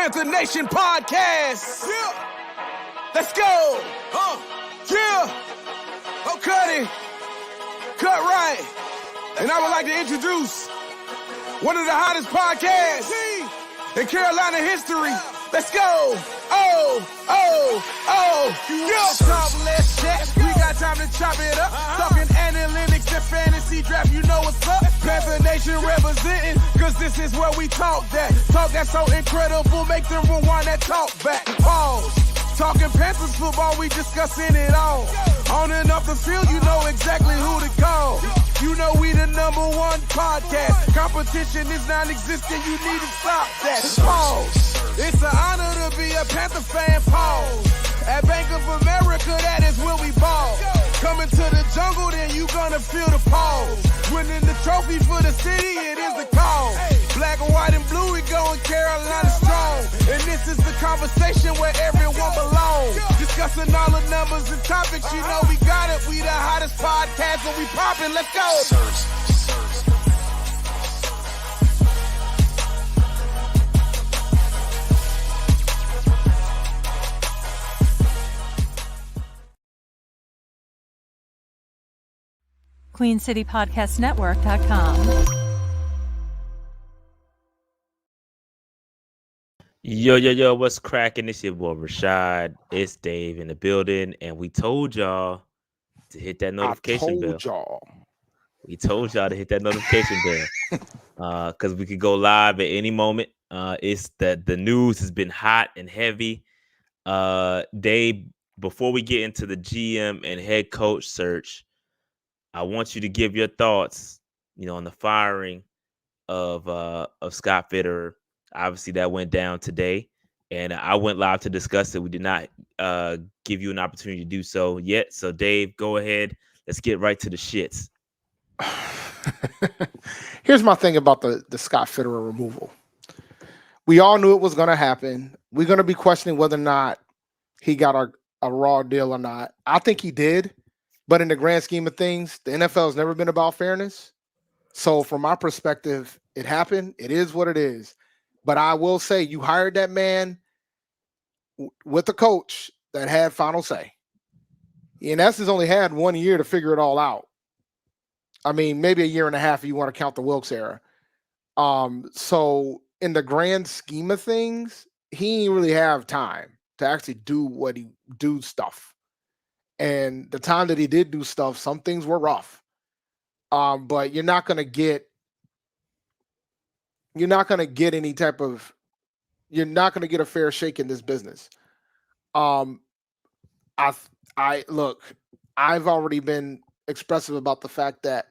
Panther Nation podcast. Yeah. Let's go. Yeah. Oh, cut it. Cut right. And I would like to introduce one of the hottest podcasts in Carolina history. Let's go. Yeah. Talk, let's chat. We got time to chop it up. Talking analytics and fantasy draft. You know what's up. Panther Nation representing. Cause this is where we talk that. Talk that's so incredible. Make them rewind that talk back. Pause. Talking Panthers football, we discussing it all. On and off the field, you know exactly who to call. You know we the number one podcast. Competition is non-existent, you need to stop that. Pause. It's an honor to be a Panther fan, pause. At Bank of America, that is where we ball. Coming to the jungle, then you gonna feel the pause. Winning the trophy for the city, it is the call. Black, white, and blue, we going Carolina strong. And this is the conversation where everyone belongs. Discussing all the numbers and topics, you know we got it. We the hottest podcast and we poppin', let's go. QueenCityPodcastNetwork.com. Yo, what's cracking? It's your boy Rashad. It's Dave in the building, and we told y'all to hit that notification bell. We told y'all to hit that notification bell because we could go live at any moment. It's that the news has been hot and heavy. Dave, before we get into the GM and head coach search, I want you to give your thoughts, on the firing of Scott Fitterer. Obviously, that went down today, and I went live to discuss it. We did not give you an opportunity to do so yet. So, Dave, go ahead. Let's get right to the shits. Here's my thing about the Scott Fitterer removal. We all knew it was going to happen. We're going to be questioning whether or not he got a raw deal or not. I think he did. But in the grand scheme of things, the NFL has never been about fairness. So from my perspective, it happened. It is what it is. But I will say you hired that man with a coach that had final say. In essence, only had 1 year to figure it all out. I mean, maybe a year and a half if you want to count the Wilkes era. So in the grand scheme of things, he didn't really have time to actually do stuff. And the time that he did do stuff, some things were rough. But you're not gonna get any type of, you're not gonna get a fair shake in this business. I look, I've already been expressive about the fact that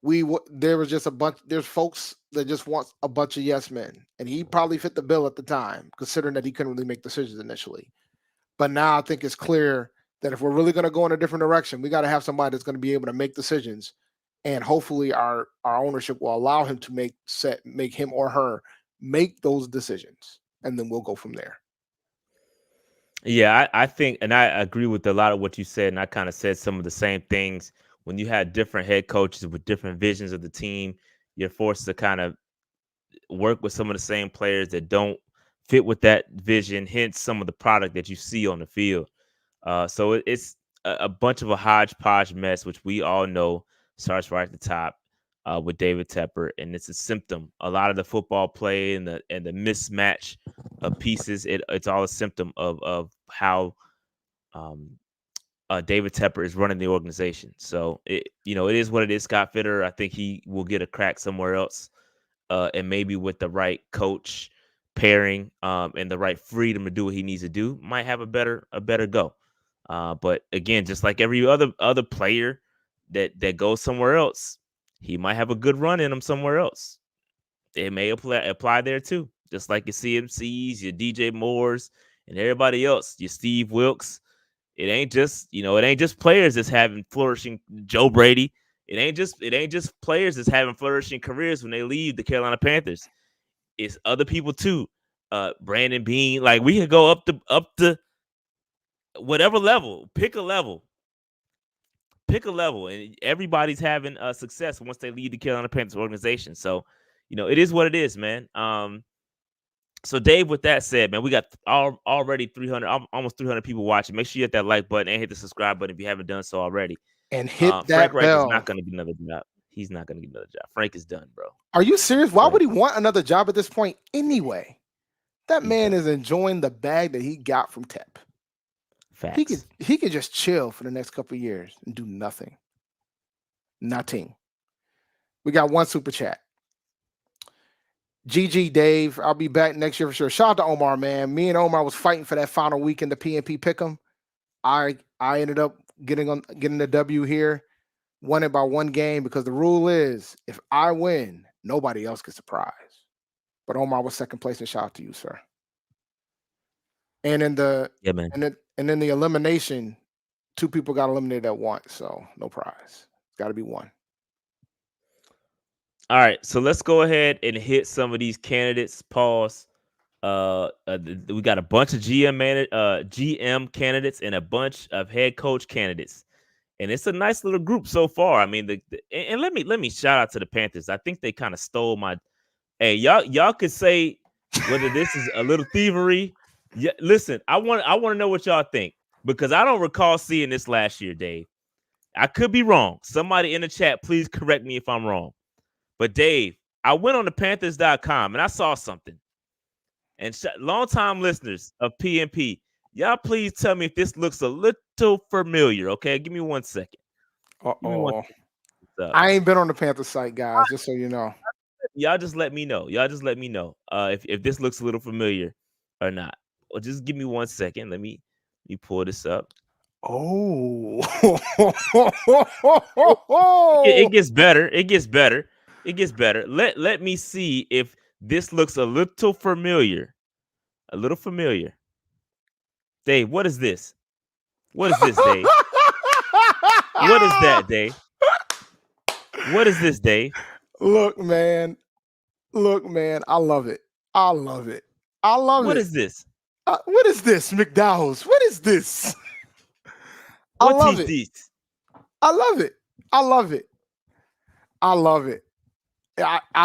there's folks that just want a bunch of yes men, and he probably fit the bill at the time, considering that he couldn't really make decisions initially. But now I think it's clear that if we're really going to go in a different direction, we got to have somebody that's going to be able to make decisions, and hopefully our ownership will allow him to make him or her make those decisions, and then we'll go from there. Yeah, I think, and I agree with a lot of what you said, and I kind of said some of the same things. When you had different head coaches with different visions of the team, you're forced to kind of work with some of the same players that don't fit with that vision, hence some of the product that you see on the field. So it's a bunch of a hodgepodge mess, which we all know starts right at the top with David Tepper, and it's a symptom. A lot of the football play and the mismatch of pieces, it's all a symptom of how David Tepper is running the organization. So it is what it is. Scott Fitterer, I think he will get a crack somewhere else, and maybe with the right coach pairing and the right freedom to do what he needs to do, might have a better go. But again, just like every other player that goes somewhere else, he might have a good run in him somewhere else. It may apply there too. Just like your CMCs, your DJ Moores, and everybody else, your Steve Wilkes. It ain't just players that's having flourishing Joe Brady. It ain't just players that's having flourishing careers when they leave the Carolina Panthers. It's other people too. Brandon Beane, like we could go up to whatever level, pick a level, and everybody's having success once they leave the Carolina Panthers organization. So, it is what it is, man. So, Dave, with that said, man, we got already 300, almost 300 people watching. Make sure you hit that like button and hit the subscribe button if you haven't done so already. And hit Frank that Reich is bell. not going to get another job. He's not going to get another job. Frank is done, bro. Are you serious? Why Frank. would he want another job at this point anyway? That He's man done. is enjoying the bag that he got from Tep. Facts. He could just chill for the next couple of years and do nothing. Nothing. We got one super chat. GG Dave, I'll be back next year for sure. Shout out to Omar, man. Me and Omar was fighting for that final week in the PNP Pick'em. I ended up getting the W here. Won it by one game because the rule is if I win, nobody else gets a prize. But Omar was second place, and shout out to you, sir. And in the and then the elimination, 2 people got eliminated at once, so no prize. It's got to be one. All right, so let's go ahead and hit some of these candidates. Pause. We got a bunch of GM candidates and a bunch of head coach candidates, and it's a nice little group so far. I mean, and let me shout out to the Panthers. I think they kind of stole my. Hey, y'all could say whether this is a little thievery. Yeah, listen, I want to know what y'all think because I don't recall seeing this last year, Dave. I could be wrong. Somebody in the chat, please correct me if I'm wrong. But Dave, I went on the Panthers.com and I saw something. And longtime listeners of PNP, y'all please tell me if this looks a little familiar. Okay, give me 1 second. I ain't been on the Panthers site, guys. Just so you know. Y'all just let me know. If this looks a little familiar or not. Well, just give me 1 second. Let me pull this up. Oh, it gets better. Let me see if this looks a little familiar. Dave, what is this? What is this, Dave? What is that, Dave? What is this, Dave? Look, man. I love it. What is this? What is this, McDowell's? What is this? I love it. I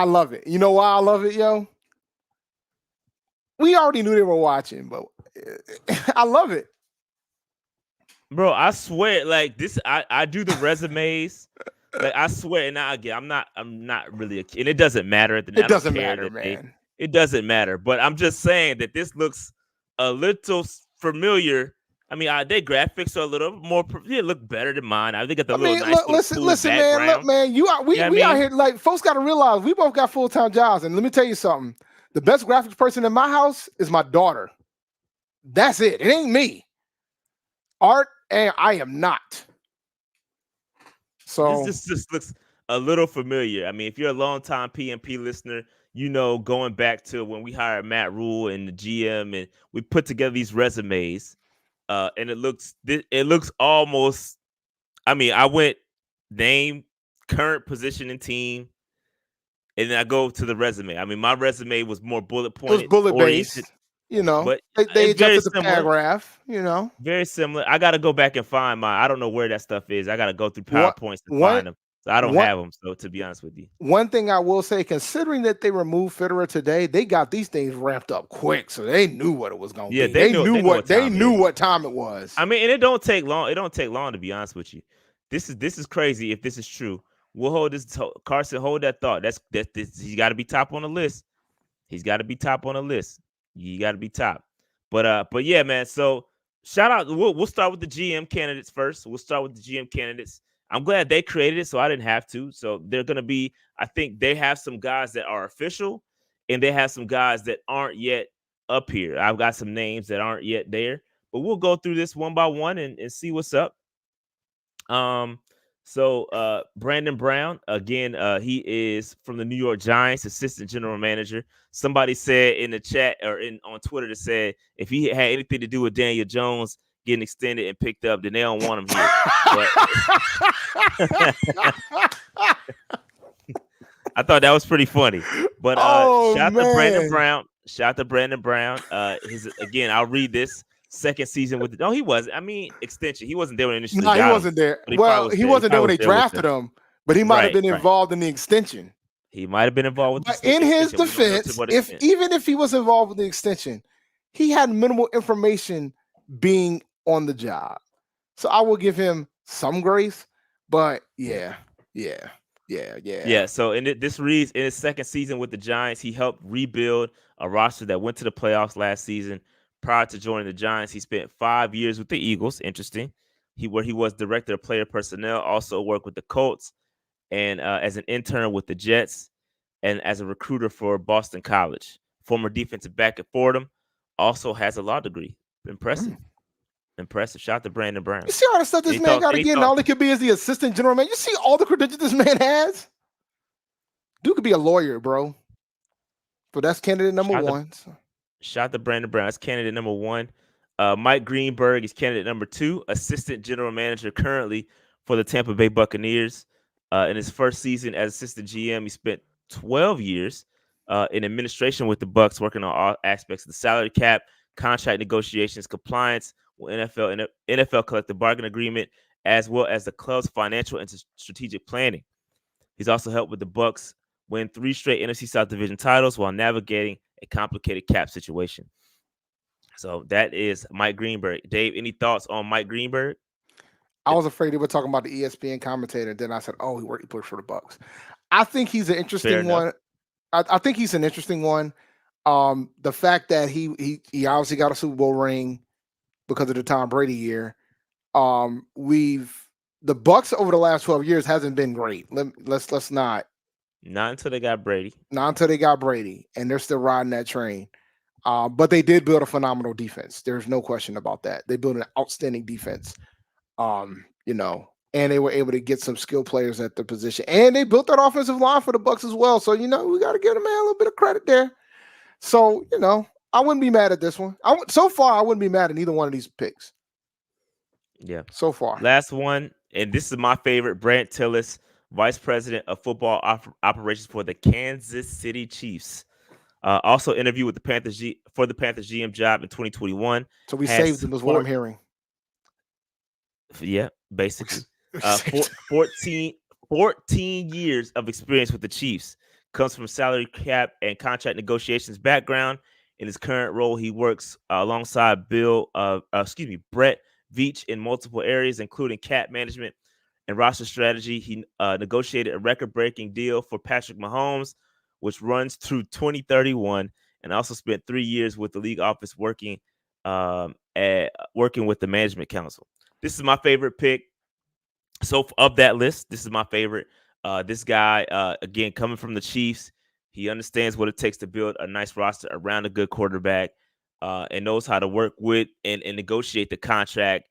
love it. You know why I love it, yo? We already knew they were watching, but I love it. Bro, I swear, like this, I do the resumes. Like I swear, and I'm not really a kid. And it doesn't matter at the It doesn't matter, man. It doesn't matter. But I'm just saying that this looks a little familiar. I mean, their graphics are a little more. They look better than mine. I think got the listen, man. Look, man. We out here like folks got to realize we both got full-time jobs, and let me tell you something. The best graphics person in my house is my daughter. That's it. It ain't me. Art, and I am not. So this just looks a little familiar. I mean, if you're a longtime PNP listener, you know, going back to when we hired Matt Rule and the GM, and we put together these resumes, and it looks almost. I mean, I went name, current position and team, and then I go to the resume. I mean, my resume was more bullet pointed, it was bullet based. You know, but they adjusted the paragraph, you know. Very similar. I got to go back and find my. I don't know where that stuff is. I got to go through PowerPoints to find them. So I don't have them. So to be honest with you, one thing I will say, considering that they removed Fitterer today, they got these things ramped up quick, so they knew what it was going to be. They knew what time it was. I mean, and it don't take long. It don't take long, to be honest with you. This is crazy. If this is true, we'll hold this. Carson, hold that thought. That's he's got to be top on the list. He's got to be top on the list. You got to be top. But yeah, man. So shout out. We'll start with the GM candidates first. I'm glad they created it, so I didn't have to. So they're going to be, I think they have some guys that are official, and they have some guys that aren't yet up here. I've got some names that aren't yet there, but we'll go through this one by one and see what's up. So Brandon Brown, again, he is from the New York Giants, assistant general manager. Somebody said in the chat or on Twitter that said if he had anything to do with Daniel Jones getting extended and picked up, then they don't want him here. I thought that was pretty funny. But shout out to Brandon Brown. Again, I'll read this. Second season with he wasn't. I mean, extension. He wasn't there when initially. No, he wasn't there. He wasn't there when they drafted him, but he might have been involved in the extension. He might have been involved with But the in his extension. We don't know to defense, what if extent. even if he was involved with the extension, he had minimal information being on the job. So I will give him some grace. But yeah. So this reads, in his second season with the Giants, he helped rebuild a roster that went to the playoffs last season. Prior to joining the Giants, he spent 5 years with the Eagles. Interesting. Where he was director of player personnel, also worked with the Colts, and as an intern with the Jets, and as a recruiter for Boston College. Former defensive back at Fordham, also has a law degree. Impressive. Shout out to Brandon Brown. You see all the stuff this man got to get, and all he could be is the assistant general manager. You see all the credentials this man has? Dude could be a lawyer, bro. But that's candidate number one. Shout out to Brandon Brown. That's candidate number one. Mike Greenberg is candidate number two, assistant general manager currently for the Tampa Bay Buccaneers. In his first season as assistant GM, he spent 12 years in administration with the Bucs, working on all aspects of the salary cap, contract negotiations, compliance with NFL collective bargaining agreement, as well as the club's financial and strategic planning. He's also helped with the Bucs win 3 straight NFC South Division titles while navigating a complicated cap situation. So that is Mike Greenberg. Dave, any thoughts on Mike Greenberg? I was afraid they were talking about the ESPN commentator. Then I said, "Oh, he worked for the Bucs." I think he's an interesting one. I think he's an interesting one. The fact that he obviously got a Super Bowl ring because of the Tom Brady year. The Bucs over the last 12 years hasn't been great. Let's not. Not until they got Brady. And they're still riding that train. But they did build a phenomenal defense. There's no question about that. They built an outstanding defense. And they were able to get some skilled players at the position, and they built that offensive line for the Bucs as well. So we got to give the man a little bit of credit there. So I wouldn't be mad at this one. So far, I wouldn't be mad at either one of these picks. Yeah, so far. Last one, and this is my favorite: Brandt Tilis, Vice President of Football Operations for the Kansas City Chiefs. Also interviewed with the Panthers for the Panthers GM job in 2021. So we saved him, is what I'm hearing. Yeah, basically. 14 years of experience with the Chiefs. Comes from salary cap and contract negotiations background. In his current role, he works alongside Brett Veach in multiple areas, including cap management and roster strategy. He negotiated a record-breaking deal for Patrick Mahomes, which runs through 2031, and also spent 3 years with the league office working with the management council. This is my favorite pick. So of that list, this is my favorite. This guy, again, coming from the Chiefs, he understands what it takes to build a nice roster around a good quarterback, and knows how to work with and negotiate the contract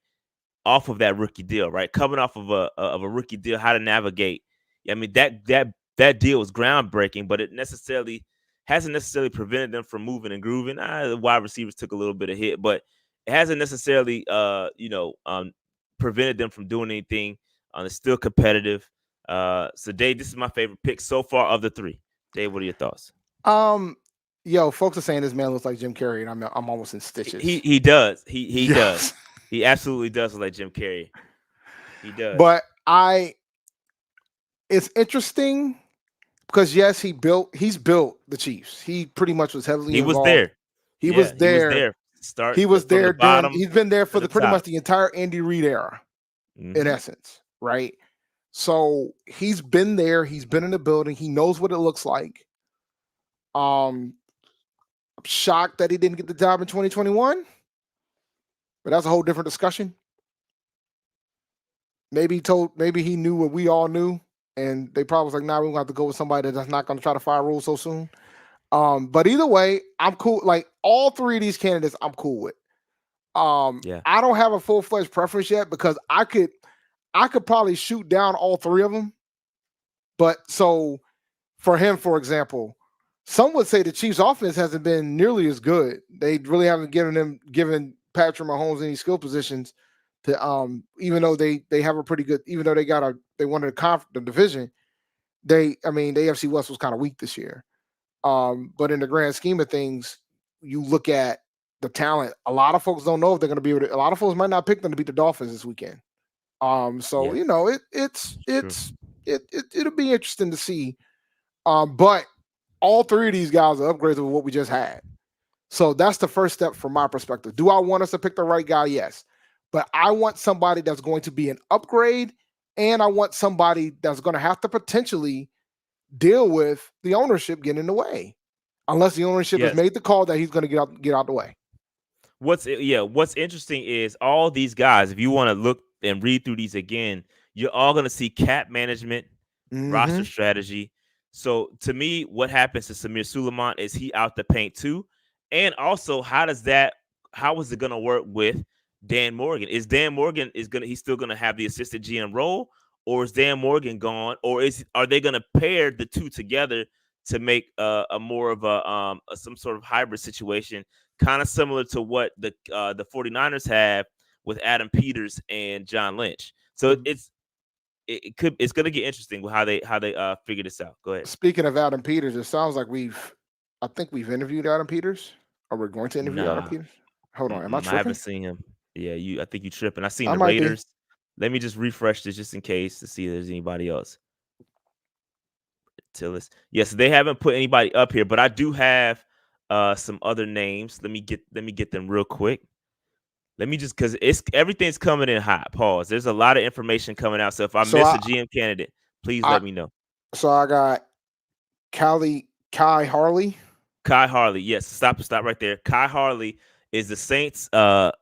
off of that rookie deal. Right, coming off of a rookie deal, how to navigate. I mean, that deal was groundbreaking, but it hasn't necessarily prevented them from moving and grooving. The wide receivers took a little bit of hit, but it hasn't necessarily, prevented them from doing anything. It's still competitive. So Dave, this is my favorite pick so far of the three. Dave, what are your thoughts? Folks are saying this man looks like Jim Carrey, and I'm almost in stitches. He does. He does. He absolutely does look like Jim Carrey. He does. But it's interesting because yes, he's built the Chiefs. He pretty much was heavily involved. Was there. He was there. He was there. He's been there for pretty much the entire Andy Reid era, in essence, right? So he's been there. He's been in the building. He knows what it looks like. I'm shocked that he didn't get the job in 2021, but that's a whole different discussion. Maybe he knew what we all knew, and they probably was like, "Nah, we're gonna have to go with somebody that's not gonna try to fire rules so soon." But either way, I'm cool. Like all three of these candidates, I'm cool with. I don't have a full-fledged preference yet because I could probably shoot down all three of them. But so for him, for example, some would say the Chiefs' offense hasn't been nearly as good. They really haven't given Patrick Mahomes any skill positions to even though they have a pretty good, even though they won the division, the AFC West was kind of weak this year. But in the grand scheme of things, you look at the talent. A lot of folks don't know if they're going to be able to. A lot of folks might not pick them to beat the Dolphins this weekend. It'll be interesting to see. But all three of these guys are upgrades of what we just had. So that's the first step from my perspective. Do I want us to pick the right guy? Yes. But I want somebody that's going to be an upgrade, and I want somebody that's going to have to potentially deal with the ownership getting in the way, unless the ownership has made the call that he's going to get out the way. What's interesting is all these guys, if you want to look and read through these again, you're all going to see cap management, roster strategy. So to me, what happens to Samir Suleiman is he out the paint too? And also, how is it going to work with Dan Morgan? Is Dan Morgan he's still going to have the assistant GM role, or is Dan Morgan gone, or are they going to pair the two together to make a more of a some sort of hybrid situation, kind of similar to what the 49ers have with Adam Peters and John Lynch? So it's going to get interesting with how they figure this out. Go ahead. Speaking of Adam Peters, it sounds like I think we've interviewed Adam Peters, or we're going to interview Adam Peters. Hold on, am I tripping? I haven't seen him. Yeah, I think you tripping. I seen the Raiders. Let me just refresh this just in case to see if there's anybody else. Tilis. Yes, they haven't put anybody up here, but I do have some other names. Let me get them real quick. Let me just, because everything's coming in hot. Pause. There's a lot of information coming out. So if I miss a GM candidate, please let me know. So I got Kai Harley. Kai Harley. Yes. Stop right there. Kai Harley is the Saints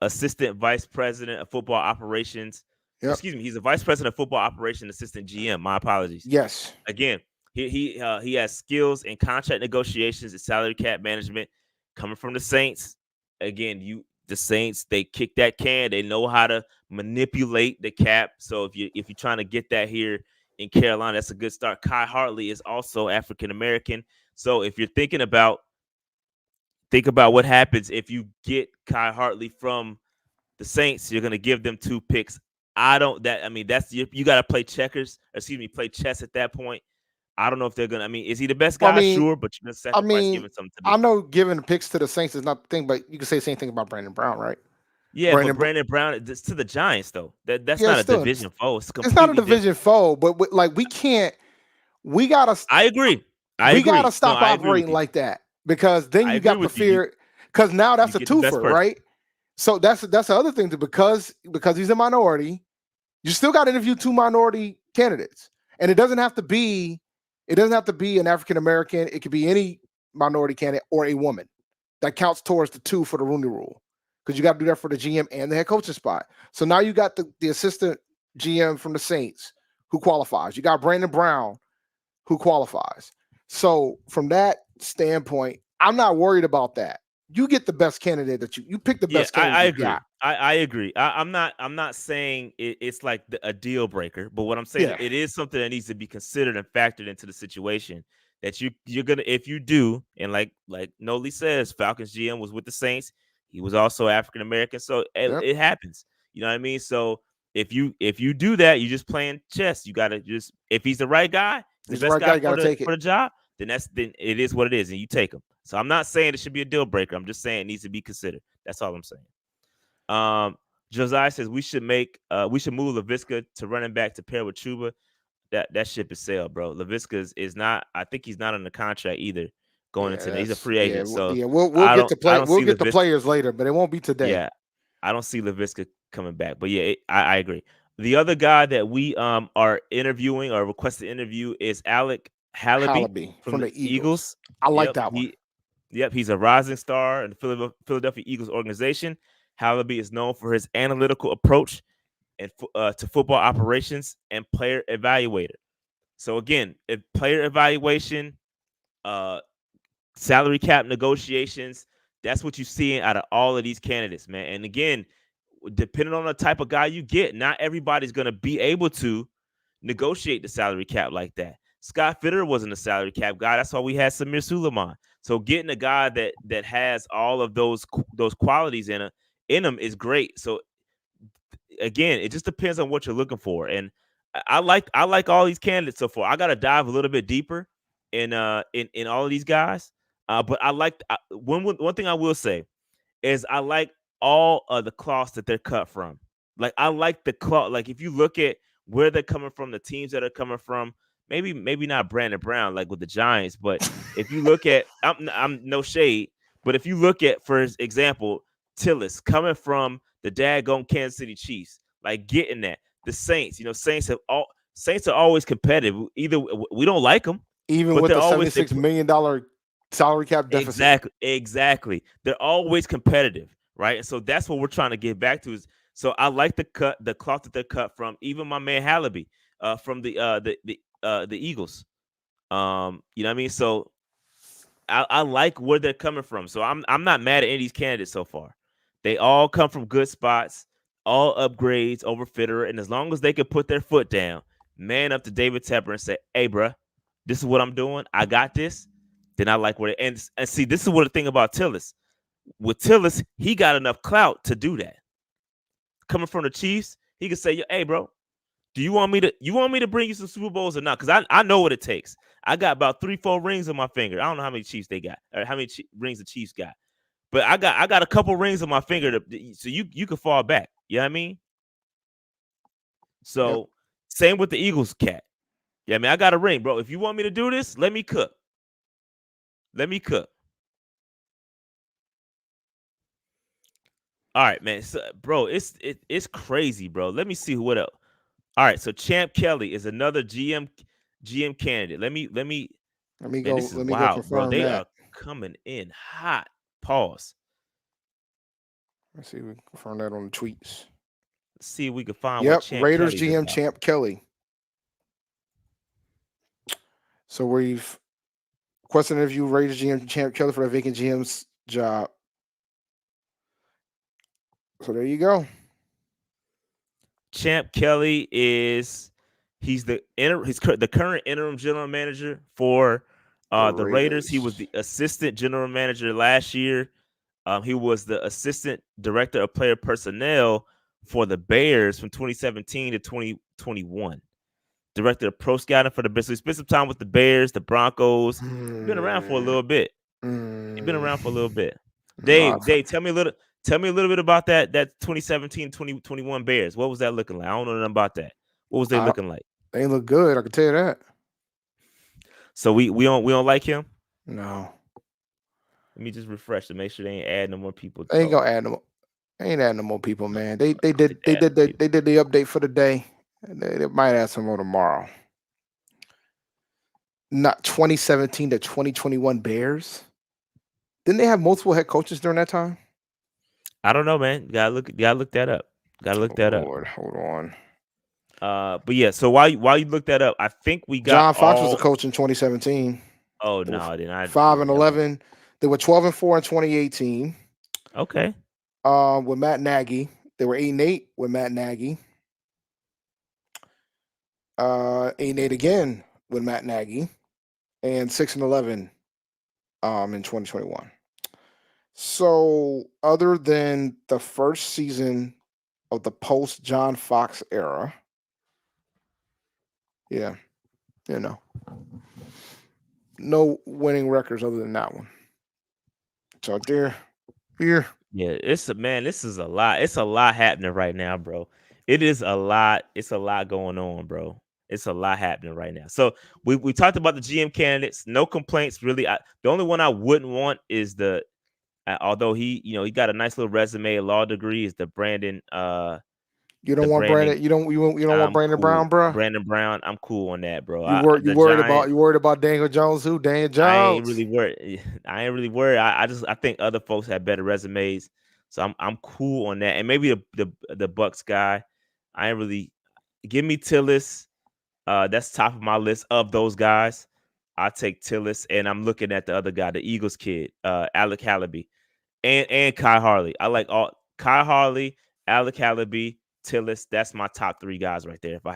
assistant vice president of football operations. Yep. Excuse me. He's a vice president of football operations assistant GM. My apologies. Yes. Again, he has skills in contract negotiations and salary cap management coming from the Saints. Again, the Saints, they kick that can. They know how to manipulate the cap. So if you're trying to get that here in Carolina, that's a good start. Kai Hartley is also African American. So if you're think about what happens if you get Kai Hartley from the Saints, you're going to give them 2 picks. That's you got to play play chess at that point. I don't know if they're going to, is he the best guy? Sure, but you're going to sacrifice giving something to I know giving the picks to the Saints is not the thing, but you can say the same thing about Brandon Brown, right? Yeah, but Brandon Brown, it's to the Giants, though. That's not a division foe. It's not a division foe, but we got to. I agree. We got to stop operating like that, because then you got the fear, because now that's a twofer, right? So that's the other thing, because he's a minority, you still got to interview 2 minority candidates, and it doesn't have to be an African American. It could be any minority candidate or a woman. That counts towards the 2 for the Rooney Rule, because you got to do that for the GM and the head coaching spot. So now you got the assistant GM from the Saints who qualifies. You got Brandon Brown who qualifies. So from that standpoint, I'm not worried about that. You get the best candidate that you pick the best candidate. I agree. I agree. I'm not saying it's like a deal breaker, but what I'm saying, it is something that needs to be considered and factored into the situation, that you're gonna, if you do, and like Noli says, Falcons GM was with the Saints. He was also African American, so it happens. You know what I mean? So if you do that, you're just playing chess. You gotta just, if he's the right guy, the best guy for the job, then it is what it is, and you take him. So I'm not saying it should be a deal breaker. I'm just saying it needs to be considered. That's all I'm saying. Josiah says we should move Laviska to running back to pair with Chuba. That ship is sailed, bro. Laviska is not. I think he's not on the contract either going into. He's a free agent. We'll get the players later, but it won't be today. Yeah, I don't see Laviska coming back. But yeah, I agree. The other guy that we are interviewing or requested interview is Alec Halaby from the Eagles. I like that one. He's a rising star in the Philadelphia Eagles organization. Halaby is known for his analytical approach and to football operations and player evaluator. So again, player evaluation, salary cap negotiations, that's what you're seeing out of all of these candidates, man. And again, depending on the type of guy you get, not everybody's going to be able to negotiate the salary cap like that. Scott Fitter wasn't a salary cap guy. That's why we had Samir Suleiman. So getting a guy that has all of those qualities in him is great. So again, it just depends on what you're looking for. And I like all these candidates so far. I got to dive a little bit deeper in all of these guys. But I like one thing I will say is I like all of the cloths that they're cut from. Like I like the cloth. Like if you look at where they're coming from, the teams that are coming from, maybe not Brandon Brown like with the Giants, but if you look at, I'm no shade, but if you look at, for example, Tilis coming from the daggone Kansas City Chiefs, like getting that. The Saints, Saints are always competitive. Either we don't like them, even but with they're the always $76 million salary cap deficit. Exactly. They're always competitive, right? And so that's what we're trying to get back to. So I like the cloth that they're cut from. Even my man Hallaby, from the Eagles. You know what I mean? So I like where they're coming from. So I'm not mad at any of these candidates so far. They all come from good spots, all upgrades over Fitterer, and as long as they can put their foot down, man up to David Tepper and say, "Hey, bruh, this is what I'm doing. I got this." Then I like where and see, this is what the thing about Tilis. With Tilis, he got enough clout to do that. Coming from the Chiefs, he could say, "Hey, bro, do you want me to bring you some Super Bowls or not? Because I know what it takes. I got about 3-4 rings on my finger. I don't know how many Chiefs they got or how many rings the Chiefs got, but I got a couple rings on my finger so you can fall back. You know what I mean? So Yep. same with the Eagles cat. Yeah, I mean, I got a ring, bro. If you want me to do this, let me cook. Let me cook. All right, man. So, bro, it's crazy, bro. Let me see what else. All right, so Champ Kelly is another GM candidate. Let me Let me man, go. this is Let me go wild, bro. confirm They that. are coming in hot. Pause. Let's see if we can confirm that on the tweets. Let's see if we can find what Yep, Champ Raiders Kelly's GM about. Champ Kelly. So we've question interview Raiders GM Champ Kelly for the vacant GM's job. So there you go. Champ Kelly he's the current interim general manager for the Raiders. He was the assistant general manager last year. He was the assistant director of player personnel for the Bears from 2017 to 2021. Director of pro scouting for the Bears. So he spent some time with the Bears, the Broncos. He's been around for a little bit. He's been around for a little bit. Dave, tell me a little bit about that 2017-2021 Bears. What was that looking like? I don't know nothing about that. What was they looking like? They look good, I can tell you that. So we don't like him? No. Let me just refresh to make sure they ain't adding no more people. They ain't gonna add no. They ain't adding no more people, man. They did the update for the day. They might add some more tomorrow. Not 2017 to 2021 Bears. Didn't they have multiple head coaches during that time? I don't know, man. Gotta look that up. Hold on. But yeah, so while you look that up, I think we got John Fox was the coach in 2017. Oh no, I didn't. 5-11. They were 12-4 in 2018. Okay. With Matt Nagy. They were 8-8 with Matt Nagy. 8-8 again with Matt Nagy. And 6-11 in 2021. So other than the first season of the post John Fox era, yeah, no winning records other than that one. So here. Yeah, this is a lot. It's a lot happening right now, bro. It is a lot. It's a lot going on, bro. It's a lot happening right now. So we talked about the GM candidates. No complaints, really. The only one I wouldn't want is although he got a nice little resume, a law degree, is the Brandon. You don't want Brandon. You don't want Brandon Brown, bro. Brandon Brown, I'm cool on that, bro. You worried about Daniel Jones? Who? Daniel Jones? I ain't really worried. I think other folks have better resumes, so I'm cool on that. And maybe the Bucs guy. I ain't really give me Tilis. That's top of my list of those guys. I take Tilis, and I'm looking at the other guy, the Eagles kid, Alec Hallaby, and Kai Harley. I like all Kai Harley, Alec Hallaby, Tilis. That's my top 3 guys right there. If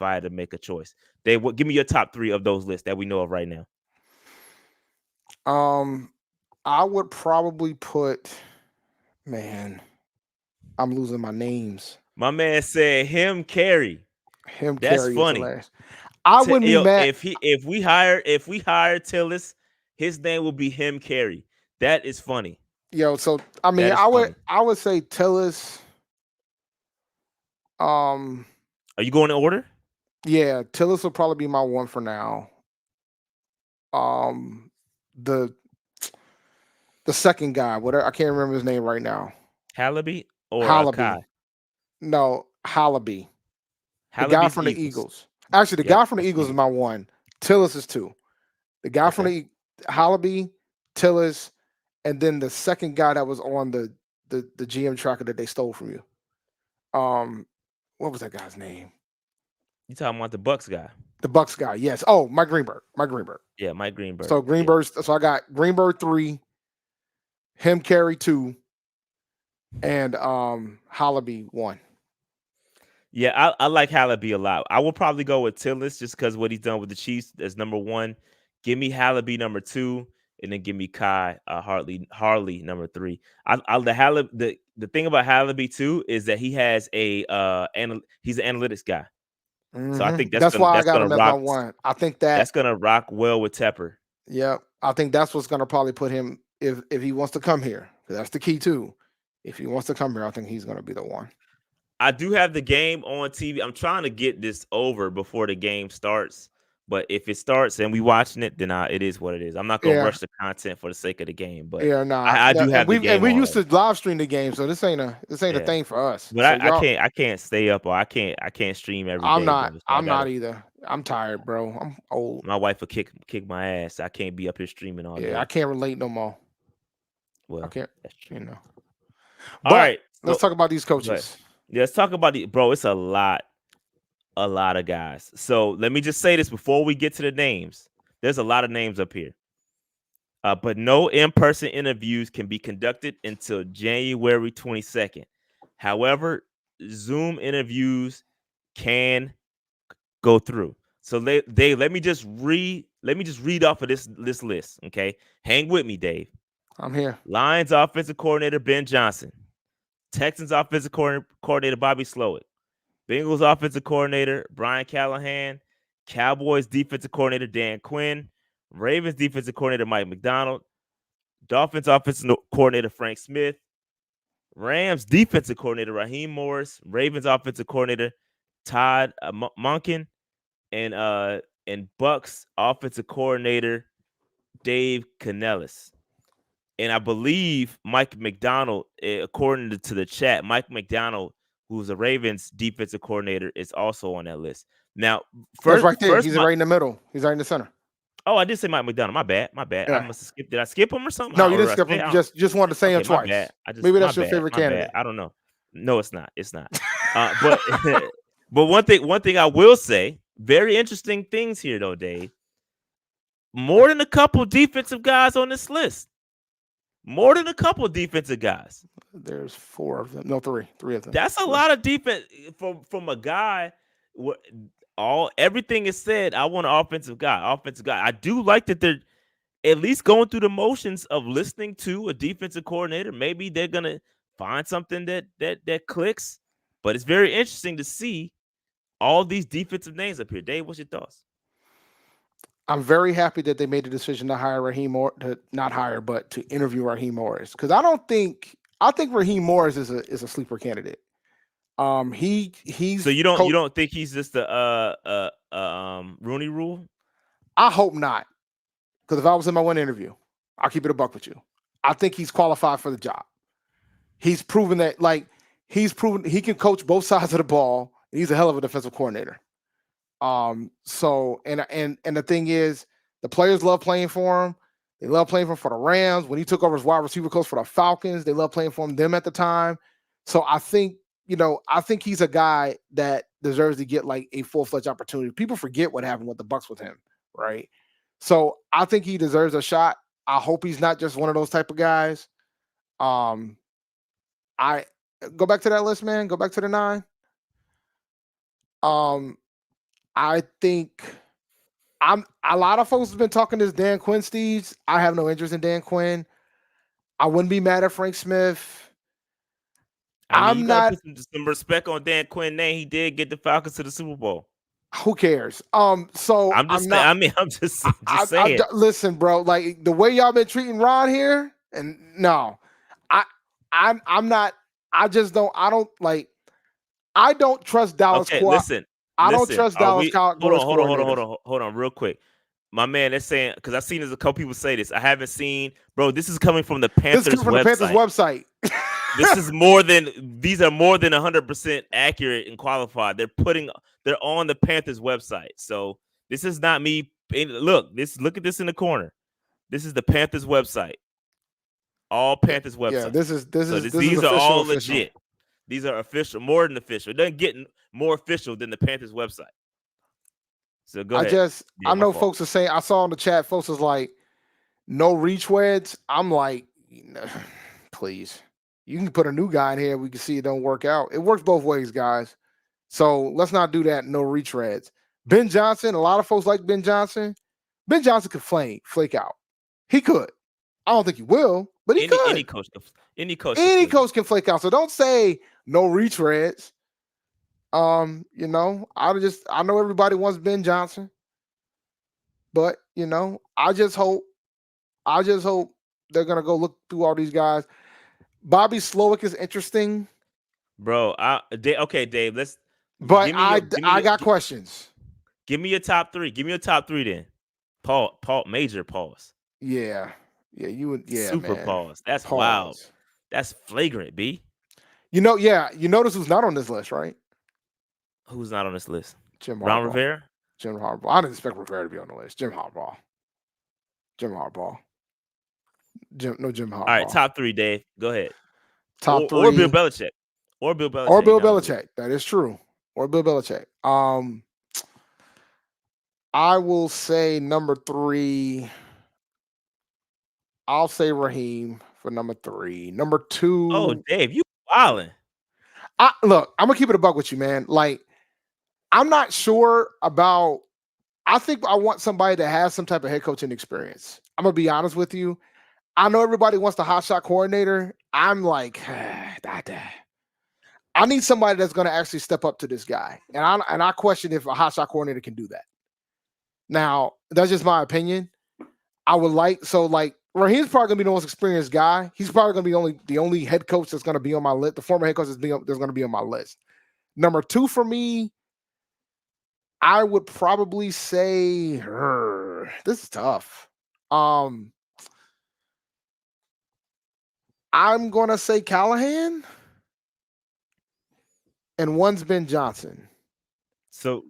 I had to make a choice, give me your top 3 of those lists that we know of right now. I would probably put. Man, I'm losing my names. My man said him Carey. That's funny. I wouldn't be mad if we hire Tilis, his name will be him Carey. That is funny. Yo, so I mean, I would say Tilis. Are you going in order? Yeah, Tillis will probably be my one for now. The second guy, whatever, I can't remember his name right now. Hallaby or Kai? Hallaby. No, Hallaby. The guy Hallaby's from the Eagles. Eagles. Actually, the Yep, guy from the that's Eagles is Eagles. my one. Tillis is two. The guy from Okay. the Hallaby, Tillis, and then the second guy that was on the GM tracker that they stole from you. What was that guy's name? You talking about the Bucs guy? The Bucs guy. Yes. Oh, Mike Greenberg. Mike Greenberg. Yeah, Mike Greenberg. So Greenberg. So I got Greenberg 3, him carry 2, and Hallaby 1. Yeah, I like Hallaby a lot. I will probably go with Tillis just because what he's done with the Chiefs as number 1. Give me Hallaby number 2, and then give me Kai Harley number 3. The thing about Hallaby too is that he has he's an analytics guy. So I think that's why I got him as my rock. one. I think that's gonna rock well with Tepper. Yeah, I think that's what's gonna probably put him if he wants to come here. That's the key too. If he wants to come here, I think he's gonna be the one. I do have the game on TV. I'm trying to get this over before the game starts. But if it starts and we watching it, then it is what it is. I'm not gonna rush the content for the sake of the game. But I do have the game. And we used to live stream the game, so this ain't a thing for us. But so I can't stay up, or I can't stream every day. I'm not either. I'm tired, bro. I'm old. My wife will kick my ass. I can't be up here streaming all day. I can't relate no more. Well, I can't. That's true. But all right, let's talk about these coaches. Yeah, let's talk about bro. It's a lot of guys. So let me just say this before we get to the names. There's a lot of names up here. But no in-person interviews can be conducted until January 22nd. However, Zoom interviews can go through. So let me just read off of this list. Okay, hang with me, Dave. I'm here. Lions offensive coordinator Ben Johnson, Texans offensive coordinator Bobby Slowick, Bengals offensive coordinator Brian Callahan, Cowboys defensive coordinator Dan Quinn, Ravens defensive coordinator Mike McDonald, Dolphins offensive coordinator Frank Smith, Rams defensive coordinator Raheem Morris, Ravens offensive coordinator Todd Monken, and Bucs offensive coordinator Dave Canellis. And I believe Mike McDonald, according to the chat, Mike McDonald, who's a Ravens defensive coordinator, is also on that list. Now, first, right there. He's right in the middle. He's right in the center. Oh, I did say Mike McDonald. My bad. Yeah. I must have skipped. Did I skip him or something? No, you didn't skip him. Just wanted to say him twice. Bad. Maybe that's your favorite candidate. I don't know. No, it's not. It's not. But but one thing I will say, very interesting things here though, Dave. More than a couple defensive guys on this list. More than a couple defensive guys. There's 4 of them. No, 3. 3 of them. That's a lot of defense from a guy. Everything is said. I want an offensive guy. I do like that they're at least going through the motions of listening to a defensive coordinator. Maybe they're gonna find something that clicks. But it's very interesting to see all these defensive names up here. Dave, what's your thoughts? I'm very happy that they made the decision to hire Raheem Morris, but to interview Raheem Morris, because I think Raheem Morris is a sleeper candidate. He's so you don't think he's just the Rooney Rule? I hope not, because if I was in my one interview, I'll keep it a buck with you. I think he's qualified for the job. He's proven that he can coach both sides of the ball. And he's a hell of a defensive coordinator. So the thing is, the players love playing for him. They love playing for him for the Rams. When he took over as wide receiver coach for the Falcons, they love playing for them at the time. So I think he's a guy that deserves to get like a full-fledged opportunity. People forget what happened with the Bucs with him, right? So I think he deserves a shot. I hope he's not just one of those type of guys. I go back to that list, man. Go back to the 9. I think a lot of folks have been talking this Dan Quinn, Steves. I have no interest in Dan Quinn. I wouldn't be mad at Frank Smith. I'm not put some respect on Dan Quinn's name. He did get the Falcons to the Super Bowl. Who cares? So I'm just saying. Listen, bro. Like the way y'all been treating Ron here, and no, I'm not. I just don't. I don't trust Dallas. Okay, listen. I don't Listen, trust are Dallas we? Hold Cowboys on, coordinators. hold on, real quick. My man, they're saying because I've seen there's a couple people say this. I haven't seen, bro. This is coming from the This is Panthers coming from the Panthers website. website. These are more than 100% accurate and qualified. They're on the Panthers website. So this is not me. Look at this in the corner. This is the Panthers website. All Panthers Yeah, website. this is These are official. all legit. These are official, more than official. It doesn't get more official than the Panthers website. So go ahead. Yeah, I my know fault. folks are saying, I saw in the chat, folks was like, no retreads. I'm like, please. You can put a new guy in here. We can see it don't work out. It works both ways, guys. So let's not do that. No retreads. Ben Johnson, a lot of folks like Ben Johnson. Ben Johnson could flake out. He could. I don't think he will, but he could. Any coach can flake out. So don't say no retreads. I know everybody wants Ben Johnson, but I just hope they're gonna go look through all these guys. Bobby Slowick is interesting, bro. Okay, Dave. Let's. But I got questions. Give me your top three. Give me your top three then. Paul, major pause. Yeah, you would. Yeah, super man. Pause. That's pause. Wild. That's flagrant, B. You notice who's not on this list, right? Who's not on this list? Jim Harbaugh. Ron Rivera? Jim Harbaugh. I didn't expect Rivera to be on the list. Jim Harbaugh. Jim Harbaugh. Jim Harbaugh. All right, top three, Dave. Go ahead. Top three. Or Bill Belichick. Or Bill Belichick. That is true. Or Bill Belichick. I will say number 3. I'll say Raheem for number 3. Number 2. Oh, Dave, you wildin'. Look, I'm gonna keep it a buck with you, man. Like, I'm not sure about. I think I want somebody that has some type of head coaching experience. I'm gonna be honest with you. I know everybody wants the hotshot coordinator. I'm like, I need somebody that's gonna actually step up to this guy, and I question if a hotshot coordinator can do that. Now, that's just my opinion. I would like Raheem's probably gonna be the most experienced guy. He's probably gonna be the only head coach that's gonna be on my list. The former head coach that's gonna be on my list. Number 2 for me, I would probably say this is tough. I'm gonna say Callahan, and one's Ben Johnson. So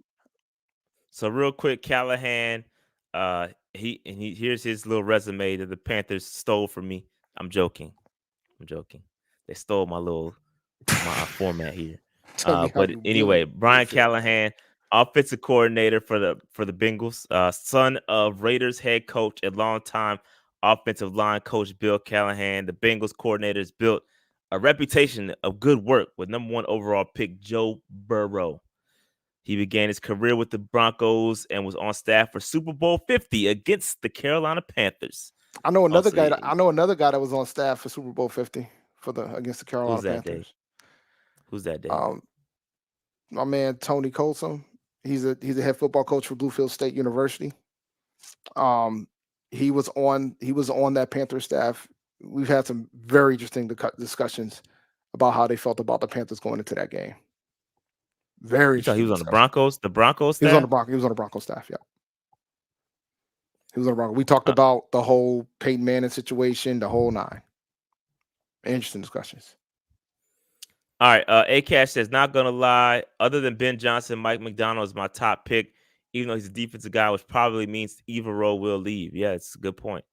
real quick, Callahan, here's his little resume that the Panthers stole from me. I'm joking. They stole my format here. But anyway, Brian Callahan, offensive coordinator for the Bengals, son of Raiders head coach and longtime offensive line coach Bill Callahan. The Bengals coordinators built a reputation of good work with number 1 overall pick Joe Burrow. He began his career with the Broncos and was on staff for Super Bowl 50 against the Carolina Panthers. I know another guy that was on staff for Super Bowl 50 against the Carolina Panthers. Who's that, Dave? My man Tony Colson. He's a head football coach for Bluefield State University. He was on that Panther staff. We've had some very interesting discussions about how they felt about the Panthers going into that game. Very. He was on the Broncos. The Broncos staff. He was on the Broncos staff. Yeah. He was on the Broncos. We talked about the whole Peyton Manning situation, the whole 9. Interesting discussions. All right. A-Cash says, not gonna lie, other than Ben Johnson, Mike McDonald is my top pick, even though he's a defensive guy, which probably means Evero will leave. Yeah, it's a good point.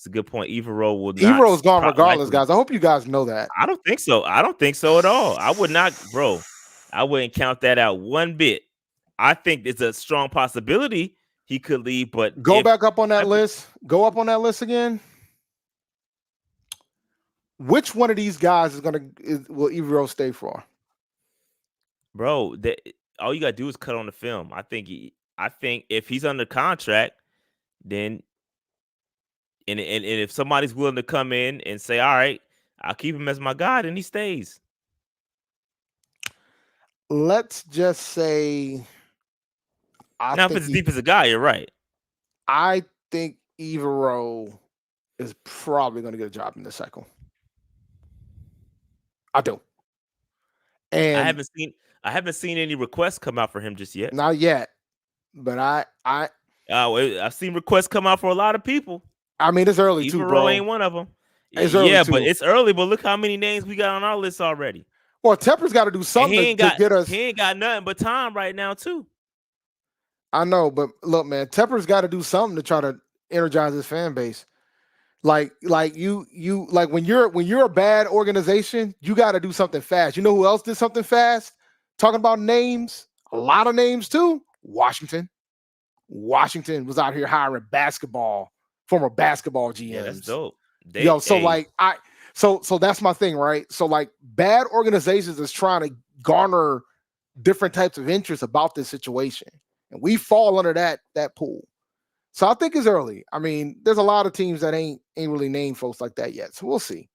Evero will not. Evero's gone regardless, guys. I hope you guys know that. I don't think so at all. I would not, bro. I wouldn't count that out one bit. I think it's a strong possibility he could leave, but go back up on that list. Go up on that list again. Which one of these guys will Evero stay for? Bro, all you gotta do is cut on the film. I think if he's under contract, then and if somebody's willing to come in and say, all right, I'll keep him as my guy, then he stays. Let's just say. Now, if it's deep as a guy, you're right. I think Evero is probably going to get a job in the cycle. I do. I And haven't seen any requests come out for him just yet. not yet, but I've seen requests come out for a lot of people. I mean, it's early too, Evero bro. ain't one of them. It's early Yeah, but too. it's early. But look how many names we got on our list already. Well, Tepper's got to do And something to get us. he ain't got nothing but time right now too. I know, but look, man, Tepper's got to do something to try to energize his fan base. Like you like when you're a bad organization, you got to do something fast. You know who else did something fast? Talking about names, a lot of names too. Washington was out here hiring former basketball GMs. Yeah, that's dope. So that's my thing, right? So like bad organizations is trying to garner different types of interest about this situation, and we fall under that pool. So I think it's early. I mean, there's a lot of teams that ain't really named folks like that yet. So we'll see.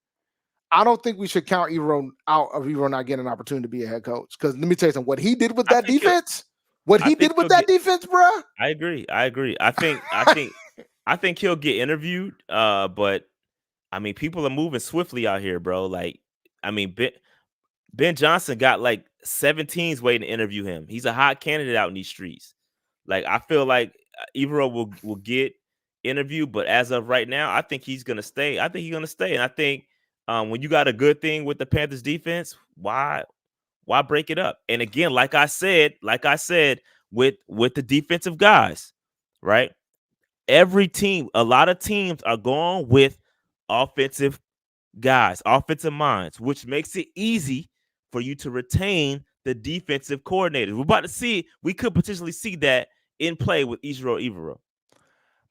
I don't think we should count Evero out of Evero not getting an opportunity to be a head coach. Because let me tell you something. What he did with that defense, bruh. I agree. I think he'll get interviewed. But I mean, people are moving swiftly out here, bro. Like, I mean, Ben Johnson got like 17s waiting to interview him. He's a hot candidate out in these streets. Like, I feel like Evero will get interviewed, but as of right now, I think he's gonna stay. And I think when you got a good thing with the Panthers defense, why break it up? And again, like I said, with the defensive guys, right? Every team, a lot of teams are going with offensive guys, offensive minds, which makes it easy for you to retain the defensive coordinators. We're about to see, we could potentially see that in play with Evero.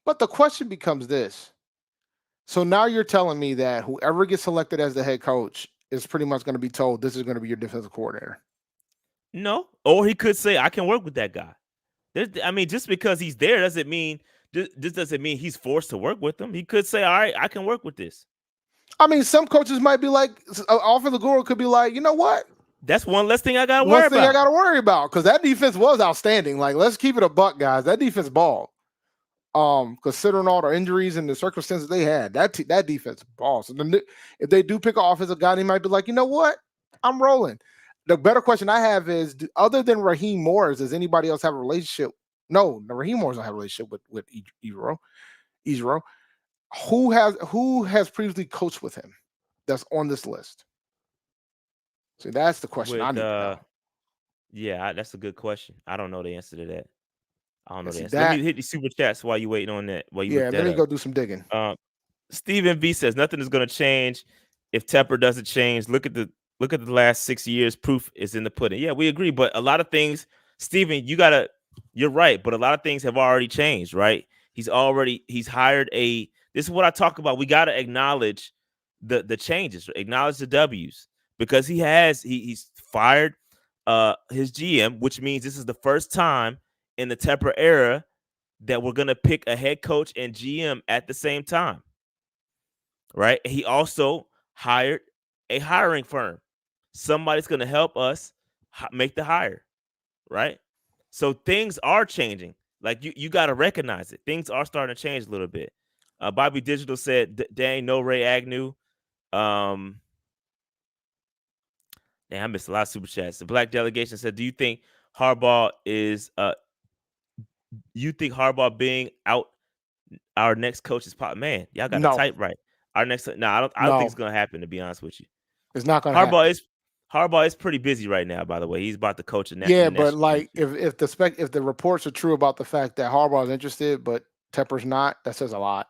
But the question becomes this. So now you're telling me that whoever gets selected as the head coach is pretty much going to be told this is going to be your defensive coordinator. No. Or he could say, I can work with that guy. I mean, just because he's there doesn't mean he's forced to work with them. He could say, all right, I can work with this. I mean, some coaches might be like, offensive guru could be like, you know what? That's one less thing I got to worry about. Because that defense was outstanding. Like, let's keep it a buck, guys. That defense balled. Considering all the injuries and the circumstances they had, that defense ball. So if they do pick an offensive guy, they might be like, you know what? I'm rolling. The better question I have is, other than Raheem Morris, does anybody else have a relationship? No, Raheem Morris don't have a relationship with Evero. Who has previously coached with him that's on this list? See, that's the question I need to know. Yeah, that's a good question. I don't know the answer to that. Let me hit the super chats while you waiting on that. Let me go do some digging. Stephen V says nothing is going to change if Tepper doesn't change. Look at the last 6 years. Proof is in the pudding. Yeah, we agree. But a lot of things, Stephen, you're right. But a lot of things have already changed, right? He's hired this is what I talk about. We got to acknowledge the changes, acknowledge the W's, because he's fired his GM, which means this is the first time in the Tepper era that we're going to pick a head coach and GM at the same time, right? He also hired a hiring firm. Somebody's going to help us make the hire, right? So things are changing. Like, you got to recognize it. Things are starting to change a little bit. Bobby Digital said, dang, no Ray Agnew. Damn, I missed a lot of super chats. The Black Delegation said, do you think Harbaugh being out our next coach is pop? Man, y'all got to type right. Our next, I don't think it's gonna happen, to be honest with you. It's not gonna happen. Harbaugh is pretty busy right now, by the way. He's about to coach in that. Yeah, but like if the reports are true about the fact that Harbaugh is interested, but Tepper's not, that says a lot.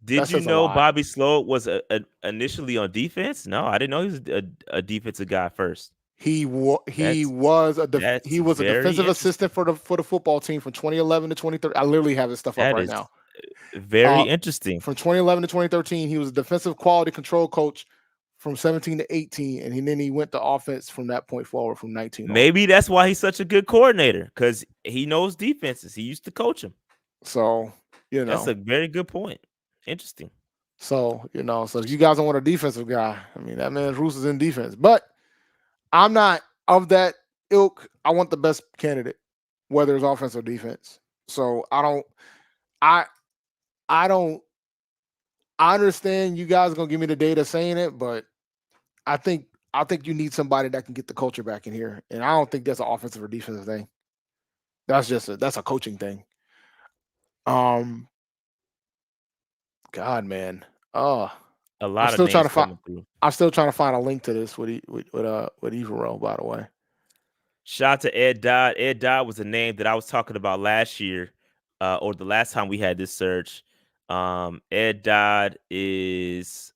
Did you know Bobby Sloat was initially on defense? No, I didn't know he was a defensive guy first. He was a defensive assistant for the football team from 2011 to 2013. I literally have this stuff up right now. Very interesting. From 2011 to 2013, he was a defensive quality control coach from 17 to 18, and then he went to offense from that point forward from 19. Maybe that's why he's such a good coordinator, because he knows defenses. He used to coach them. So, that's a very good point. Interesting. So, so if you guys don't want a defensive guy, I mean, that man's roots is in defense. But I'm not of that ilk. I want the best candidate, whether it's offense or defense. So I understand you guys are gonna give me the data saying it, but I think I think you need somebody that can get the culture back in here, and I don't think that's an offensive or defensive thing. That's a coaching thing. God, man. A I'm lot of still trying names to find. coming through. I'm still trying to find a link to this with Evero, by the way. Shout out to Ed Dodd. Ed Dodd was a name that I was talking about last year, or the last time we had this search. Ed Dodd is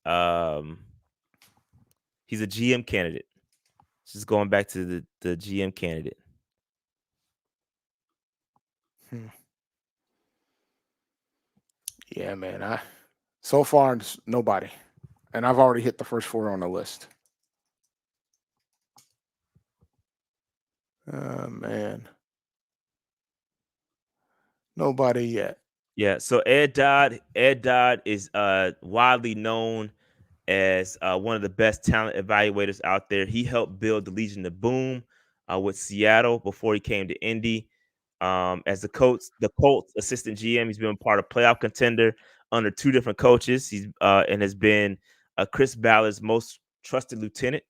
he's a GM candidate. Just going back to the GM candidate. Yeah, man. So far nobody, and I've already hit the first 4 on the list. Man, nobody yet. Yeah. So Ed Dodd is widely known as one of the best talent evaluators out there. He helped build the Legion of Boom with Seattle before he came to Indy. As the Colts assistant GM, he's been part of playoff contender under 2 different coaches. He's and has been Chris Ballard's most trusted lieutenant.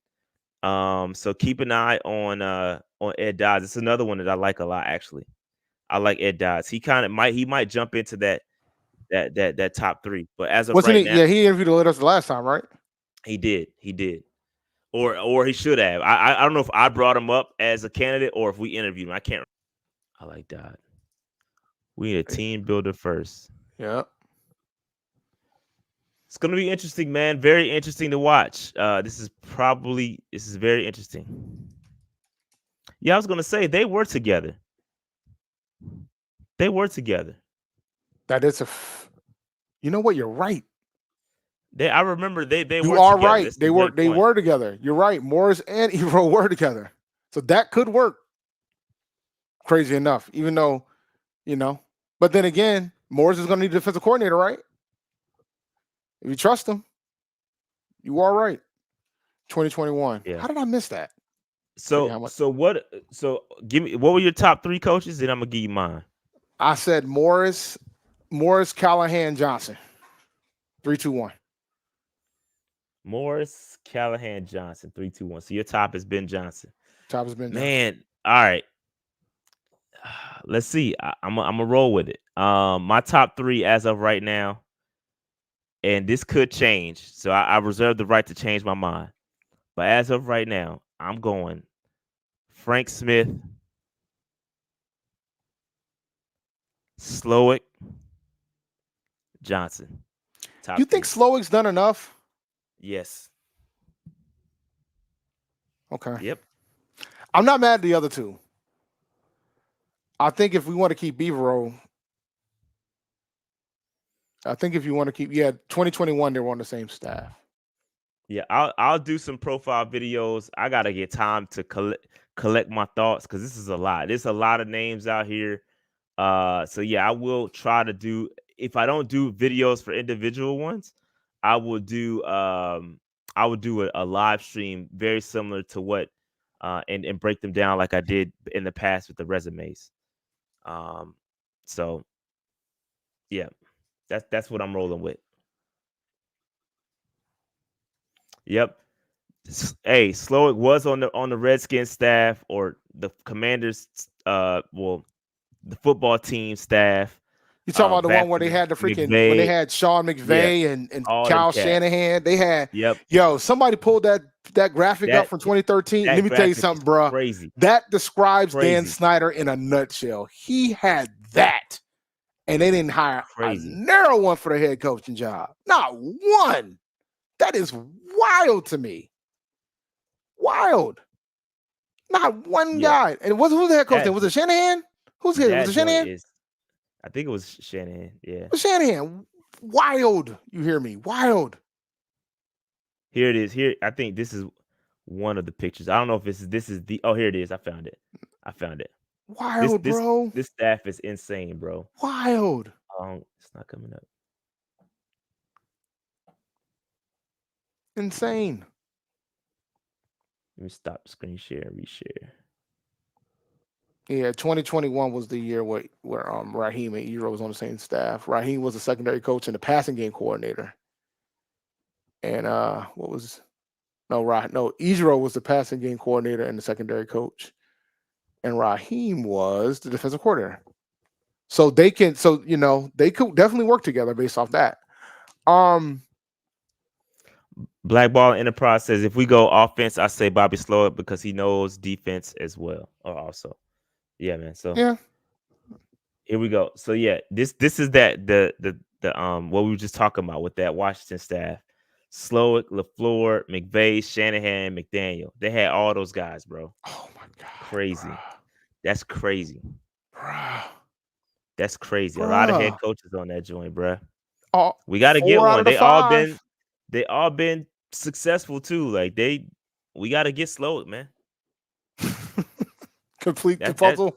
So keep an eye on Ed Dodds. It's another one that I like a lot, actually. I like Ed Dodds. He might jump into that top 3. But as of Wasn't right he? now, Yeah, he interviewed with us the last time, right? he did. Or he should have. I don't know if I brought him up as a candidate or if we interviewed him. I can't. I like that. We need a team builder first. Yeah. It's gonna be interesting, man. Very interesting to watch. This is very interesting. Yeah, I was gonna say they were together. That is you know what? You're right. I remember they you were are together. right. They were together. You're right. Morris and Evero were together, so that could work. Crazy enough, even though, but then again, Morris is going to need a defensive coordinator, right? If you trust him, you are right. 2021. Yeah. How did I miss that? So give me, what were your top 3 coaches? Then I'm gonna give you mine. I said Morris, Callahan, Johnson. 3, 2, 1. Morris, Callahan, Johnson. 3, 2, 1. So your top is Ben Johnson. Man, all right. Let's see. I'm gonna roll with it. My top 3 as of right now, and this could change. So I reserve the right to change my mind. But as of right now, I'm going Frank Smith, Slowick, Johnson. Top you think 3. Slowick's done enough? Yes. Okay. Yep. I'm not mad at the other 2. I think if we want to keep Evero, 2021, they were on the same staff. Yeah, I'll do some profile videos. I gotta get time to collect my thoughts because this is a lot. There's a lot of names out here. So yeah, I will try to do. If I don't do videos for individual ones, I will do a live stream very similar to what and break them down like I did in the past with the resumes. So yeah, that's what I'm rolling with. Yep. Hey, Slowick was on the Redskins staff or the Commanders, the football team staff. You talking about the one where they had the freaking McVay, when they had Sean McVay and Kyle Shanahan? They had somebody pulled that graphic up from 2013. Let me tell you something, bro. Crazy. That describes Dan Snyder in a nutshell. He had that, and they didn't hire a narrow one for the head coaching job. Not one. That is wild to me. Wild. Not one guy. And who's the head coach then? Was it Shanahan? Was it Shanahan? I think it was Shanahan. Yeah. Shanahan. Wild. You hear me? Wild. Here it is. Here, I think this is one of the pictures. I don't know if this is the. Oh, here it is. I found it. Wild, bro. This staff is insane, bro. Wild. It's not coming up. Insane. Let me stop screen share and reshare. Yeah, 2021 was the year where Raheem and Evero was on the same staff. Raheem was the secondary coach and the passing game coordinator. And what was No, Ejiro was the passing game coordinator and the secondary coach, and Raheem was the defensive coordinator. So they could definitely work together based off that. Blackball Enterprise says if we go offense, I say Bobby Slowik because he knows defense as well. Also, yeah, man. So yeah, here we go. So yeah, this is that the what we were just talking about with that Washington staff. Slowik, LaFleur, McVay, Shanahan, McDaniel. They had all those guys, bro. Oh my god, crazy. Bruh. That's crazy. Bruh. That's crazy. Bruh. A lot of head coaches on that joint, bro. Oh, we got to get one. They all been successful too. Like we got to get Slowik, man. Complete the puzzle.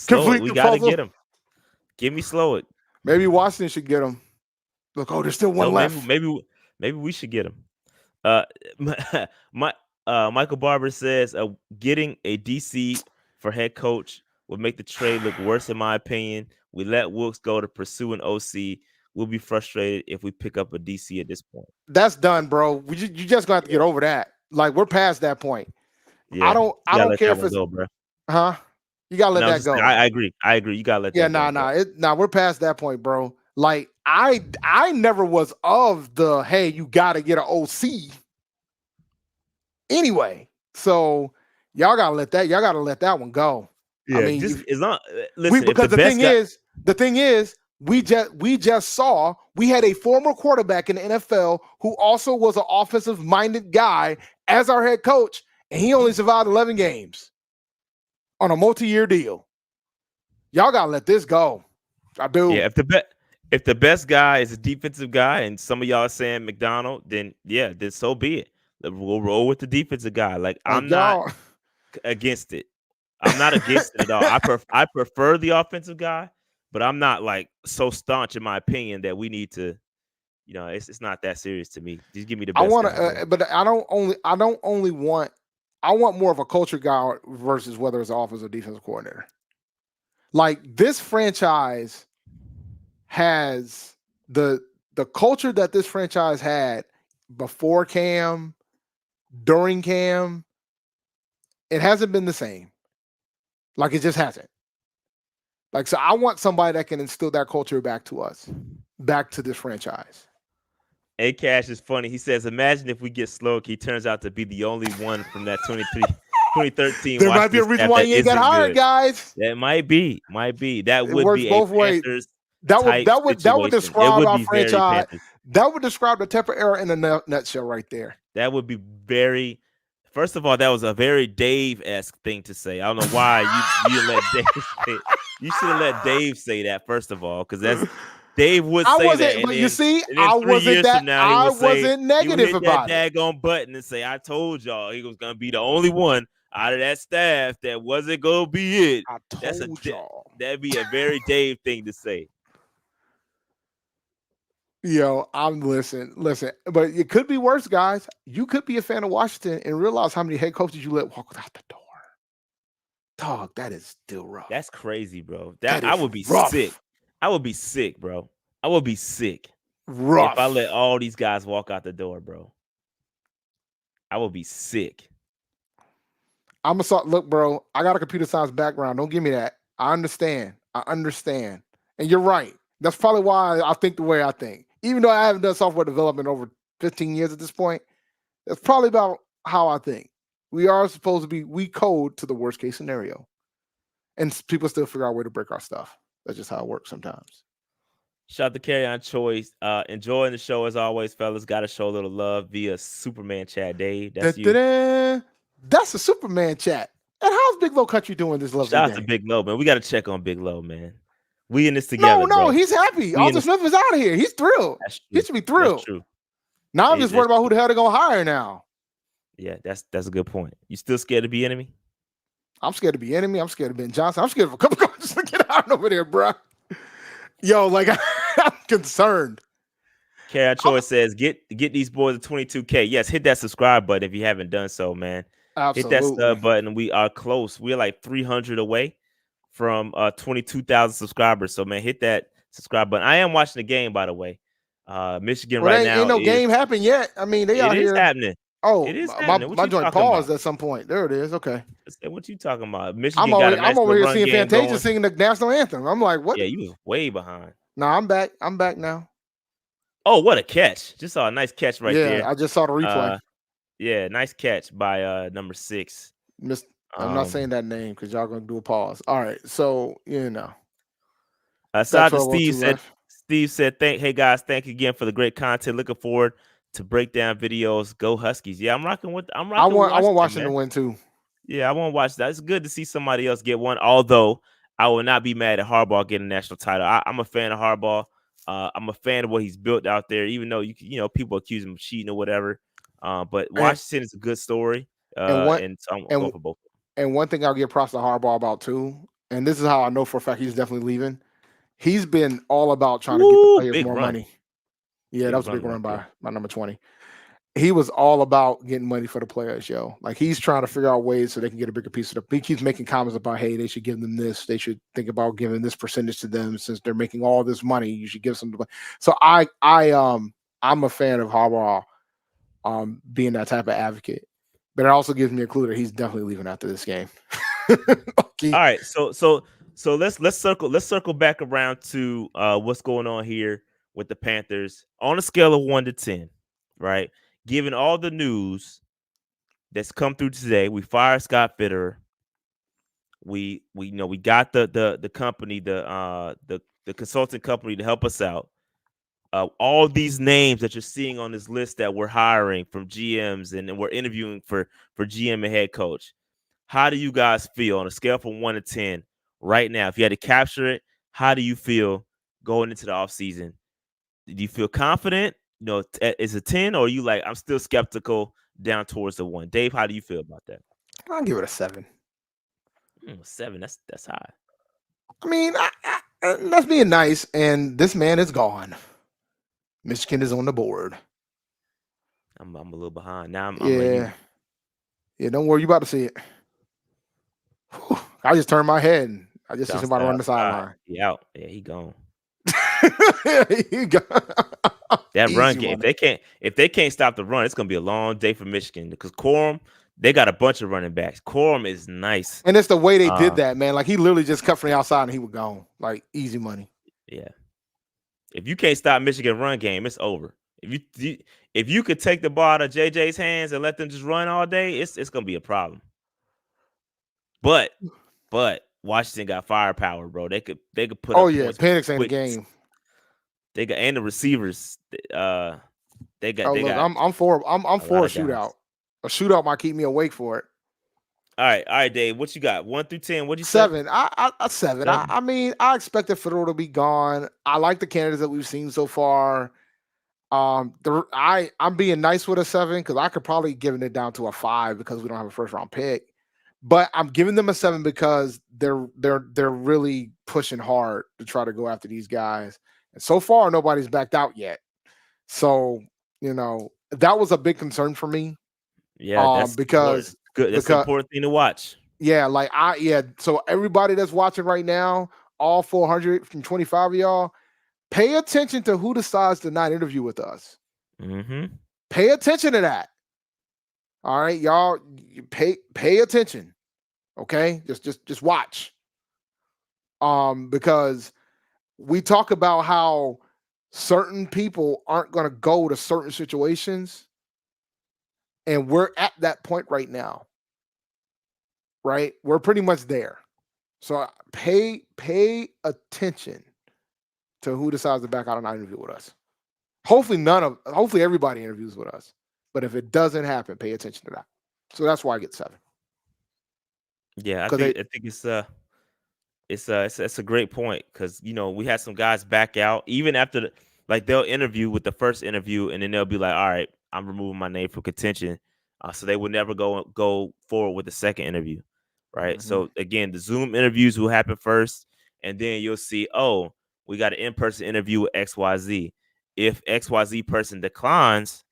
We got to get him. Give me Slowik. Maybe Washington should get him. Look, there's still one left. Maybe we should get him. Michael Barber says getting a DC for head coach would make the trade look worse, in my opinion. We let Wilkes go to pursue an OC. We'll be frustrated if we pick up a DC at this point. That's done, bro. You just gonna have to get over that. Like, we're past that point. Yeah, I don't care if it's go, bro. Huh? You gotta let that go. I agree. You gotta let that go. Nah, we're past that point, bro. Like, I never was of the hey, you gotta get an OC. Anyway, so y'all gotta let that one go. Yeah, I mean, it's not. Listen, because the thing is, we just saw we had a former quarterback in the NFL who also was an offensive-minded guy as our head coach, and he only survived 11 games on a multi-year deal. Y'all gotta let this go. I do. Yeah, if the best guy is a defensive guy, and some of y'all are saying McDonald, then so be it. We'll roll with the defensive guy. Like, I'm not against it. I'm not against it at all. I prefer the offensive guy, but I'm not like so staunch in my opinion that we need to. It's not that serious to me. Just give me the best. I want to, but I want more of a culture guy versus whether it's offensive or defensive coordinator. Like, this franchise has the culture that this franchise had before Cam, during Cam. It hasn't been the same. Like, it just hasn't. Like, so I want somebody that can instill that culture back to us, back to this franchise. A Cash is funny. He says, imagine if we get Slowik, he turns out to be the only one from that 2013. There might be a reason why he ain't got hired, guys. That might be. That would be both ways. That would describe our franchise. That would describe the Tampa era in a nutshell right there. That would be very. First of all, that was a very Dave-esque thing to say. I don't know why you didn't let Dave say it. You should have let Dave say that, first of all, because that's Dave would say that. But you see, I wasn't negative about it. Daggone button and say, I told y'all he was going to be the only one out of that staff that wasn't going to be it. I told y'all. That'd be a very Dave thing to say. Yo, listen, but it could be worse, guys. You could be a fan of Washington and realize how many head coaches you let walk out the door. Dog, that is still rough. That's crazy, bro. I would be sick. I would be sick, bro. I would be sick. Rough. If I let all these guys walk out the door, bro. I would be sick. Look, bro, I got a computer science background. Don't give me that. I understand. And you're right. That's probably why I think the way I think. Even though I haven't done software development over 15 years at this point, that's probably about how I think. We are supposed to we code to the worst case scenario. And people still figure out a way to break our stuff. That's just how it works sometimes. Shout out to Carry On Choice. Enjoying the show as always, fellas. Got to show a little love via Superman Chat. Dave, that's you. That's a Superman Chat. And how's Big Low Country doing this lovely Shout day? out to Big Low, man. We got to check on Big Low, man. We in this together. No, he's happy. Alden Smith is out of here. He's thrilled. He should be thrilled. That's true. Now I'm just worried about who the hell they're gonna hire now. Yeah, that's a good point. You still scared to be enemy? I'm scared to be enemy. I'm scared of Ben Johnson. I'm scared of a couple coaches to get out over there, bro. Yo, like, I'm concerned. Carol Choice says, get these boys a 22K. Yes, hit that subscribe button if you haven't done so, man. Absolutely. Hit that sub button. We are close. We're like 300 away from 22,000 subscribers. So, man, hit that subscribe button. I am watching the game, by the way. Michigan right now. Ain't no game happened yet. I mean, they out here. It is happening. Oh, It is my happening. What my you joint talking paused about? at some point. There it is. Okay. I said, what you talking about? Michigan got a I'm nice over little here run seeing game Fantasia going. singing the national anthem. I'm like, what? Yeah, you was way behind. No, I'm back now. Oh, what a catch. Just saw a nice catch right Yeah, there. I just saw the replay. Yeah, nice catch by number 6. I'm not saying that name because y'all gonna do a pause. All right, so Shout out to 12:02 left. Steve said, hey guys, thank you again for the great content. Looking forward to breakdown videos. Go Huskies. Yeah, I'm rocking with I want Washington to man. win too. Yeah, I want to watch that. It's good to see somebody else get one. Although I will not be mad at Harbaugh getting a national title. I'm a fan of Harbaugh. I'm a fan of what he's built out there. Even though people accuse him of cheating or whatever. But Washington is a good story. And so I'm going for both. And one thing I'll give props to Harbaugh about too, and this is how I know for a fact he's definitely leaving. He's been all about trying to get the players more money. Yeah, that was a big run by number 20. He was all about getting money for the players, yo. Like he's trying to figure out ways so they can get a bigger piece of the. He keeps making comments about, hey, they should give them this. They should think about giving this percentage to them since they're making all this money. You should give some. So I'm a fan of Harbaugh, being that type of advocate. But it also gives me a clue that he's definitely leaving after this game. Okay. All right, so let's circle back around to what's going on here with the Panthers on a scale of 1 to 10, right? Given all the news that's come through today, we fired Scott Fitterer. We got the company, the consulting company to help us out. All these names that you're seeing on this list that we're hiring from GMs and we're interviewing for GM and head coach. How do you guys feel on a scale from 1 to 10 right now? If you had to capture it, how do you feel going into the offseason? Do you feel confident? Is it 10 or are you like, I'm still skeptical down towards the 1? Dave, how do you feel about that? I'll give it a 7. 7, that's high. I mean, that's being nice, and this man is gone. Michigan is on the board. I'm a little behind. Now I'm yeah, don't worry, you about to see it. Whew, I just turned my head and I just see somebody run the sideline. He out. Yeah, he gone. He gone. That run game. If they can't stop the run, it's gonna be a long day for Michigan because Corum, they got a bunch of running backs. Corum is nice. And it's the way they did that, man. Like he literally just cut from the outside and he was gone. Like easy money. Yeah. If you can't stop Michigan run game, it's over. If you could take the ball out of JJ's hands and let them just run all day, it's gonna be a problem. But Washington got firepower, bro. They could put. Oh yeah, Penix ain't the game. They got and the receivers. They got. I'm for a shootout. A shootout might keep me awake for it. All right, Dave. What you got? 1 through 10. What'd you say? 7. I 7. I mean, I expected Fedor to be gone. I like the candidates that we've seen so far. I'm being nice with a 7 because I could probably give it down to a 5 because we don't have a first round pick. But I'm giving them a 7 because they're really pushing hard to try to go after these guys. And so far, nobody's backed out yet. So that was a big concern for me. Yeah, that's because good. That's an important thing to watch. Yeah, so everybody that's watching right now, all 425 of y'all, pay attention to who decides to not interview with us. Mm-hmm. Pay attention to that. All right, y'all, you pay attention. Okay, just watch. Because we talk about how certain people aren't going to go to certain situations, and we're at that point right now. Right, we're pretty much there. So pay attention to who decides to back out and not interview with us. Hopefully everybody interviews with us. But if it doesn't happen, pay attention to that. So that's why I get 7. Yeah, I think it's a great point because we had some guys back out even after they'll interview with the first interview and then they'll be like, all right, I'm removing my name from contention. So they would never go forward with the second interview. Right. Mm-hmm. So again, the Zoom interviews will happen first, and then you'll see, oh, we got an in-person interview with XYZ. If XYZ person declines,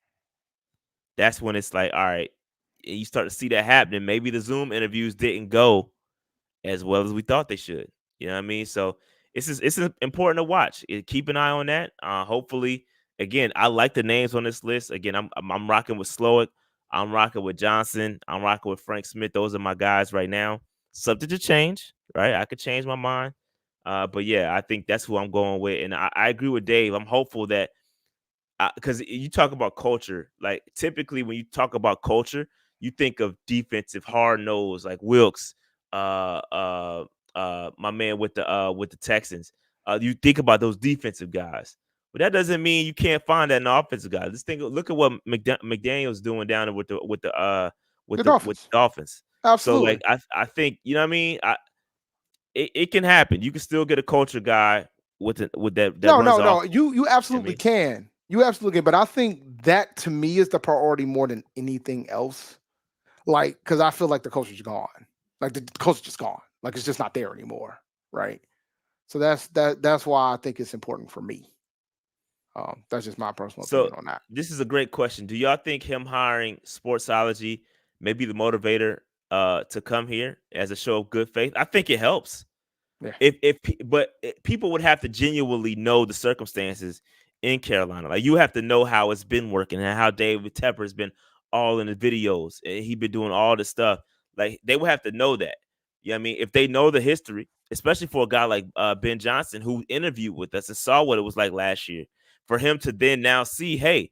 that's when it's like, all right, you start to see that happening. Maybe the Zoom interviews didn't go as well as we thought they should. You know what I mean? So it's important to watch. Keep an eye on that. Hopefully, again, I like the names on this list. Again, I'm rocking with Slowick. I'm rocking with Johnson. I'm rocking with Frank Smith. Those are my guys right now. Subject to change, right? I could change my mind. But yeah, I think that's who I'm going with. And I agree with Dave. I'm hopeful that because you talk about culture, like typically when you talk about culture, you think of defensive hard nose like Wilkes, my man with the Texans. You think about those defensive guys, but that doesn't mean you can't find that in the offensive guys. Look at what McDaniel's doing down there with The the Dolphins. Dolphins. So Absolutely. like I think you know what I mean. It can happen. You can still get a culture guy with that No, runs no, the no. offense. You I absolutely mean, can. You absolutely can. But I think that to me is the priority more than anything else. Like, because I feel like the culture's gone. Like the culture's just gone. Like it's just not there anymore. Right. So that's why I think it's important for me. That's just my personal so opinion on that. this is a great question. Do y'all think him hiring Sportsology may be the motivator to come here as a show of good faith? I think it helps. Yeah. But people would have to genuinely know the circumstances in Carolina. Like you have to know how it's been working and how David Tepper has been all in the videos and he been doing all this stuff. Like they would have to know that. You know what I mean? If they know the history, especially for a guy like Ben Johnson who interviewed with us and saw what it was like last year, for him to then now see, hey,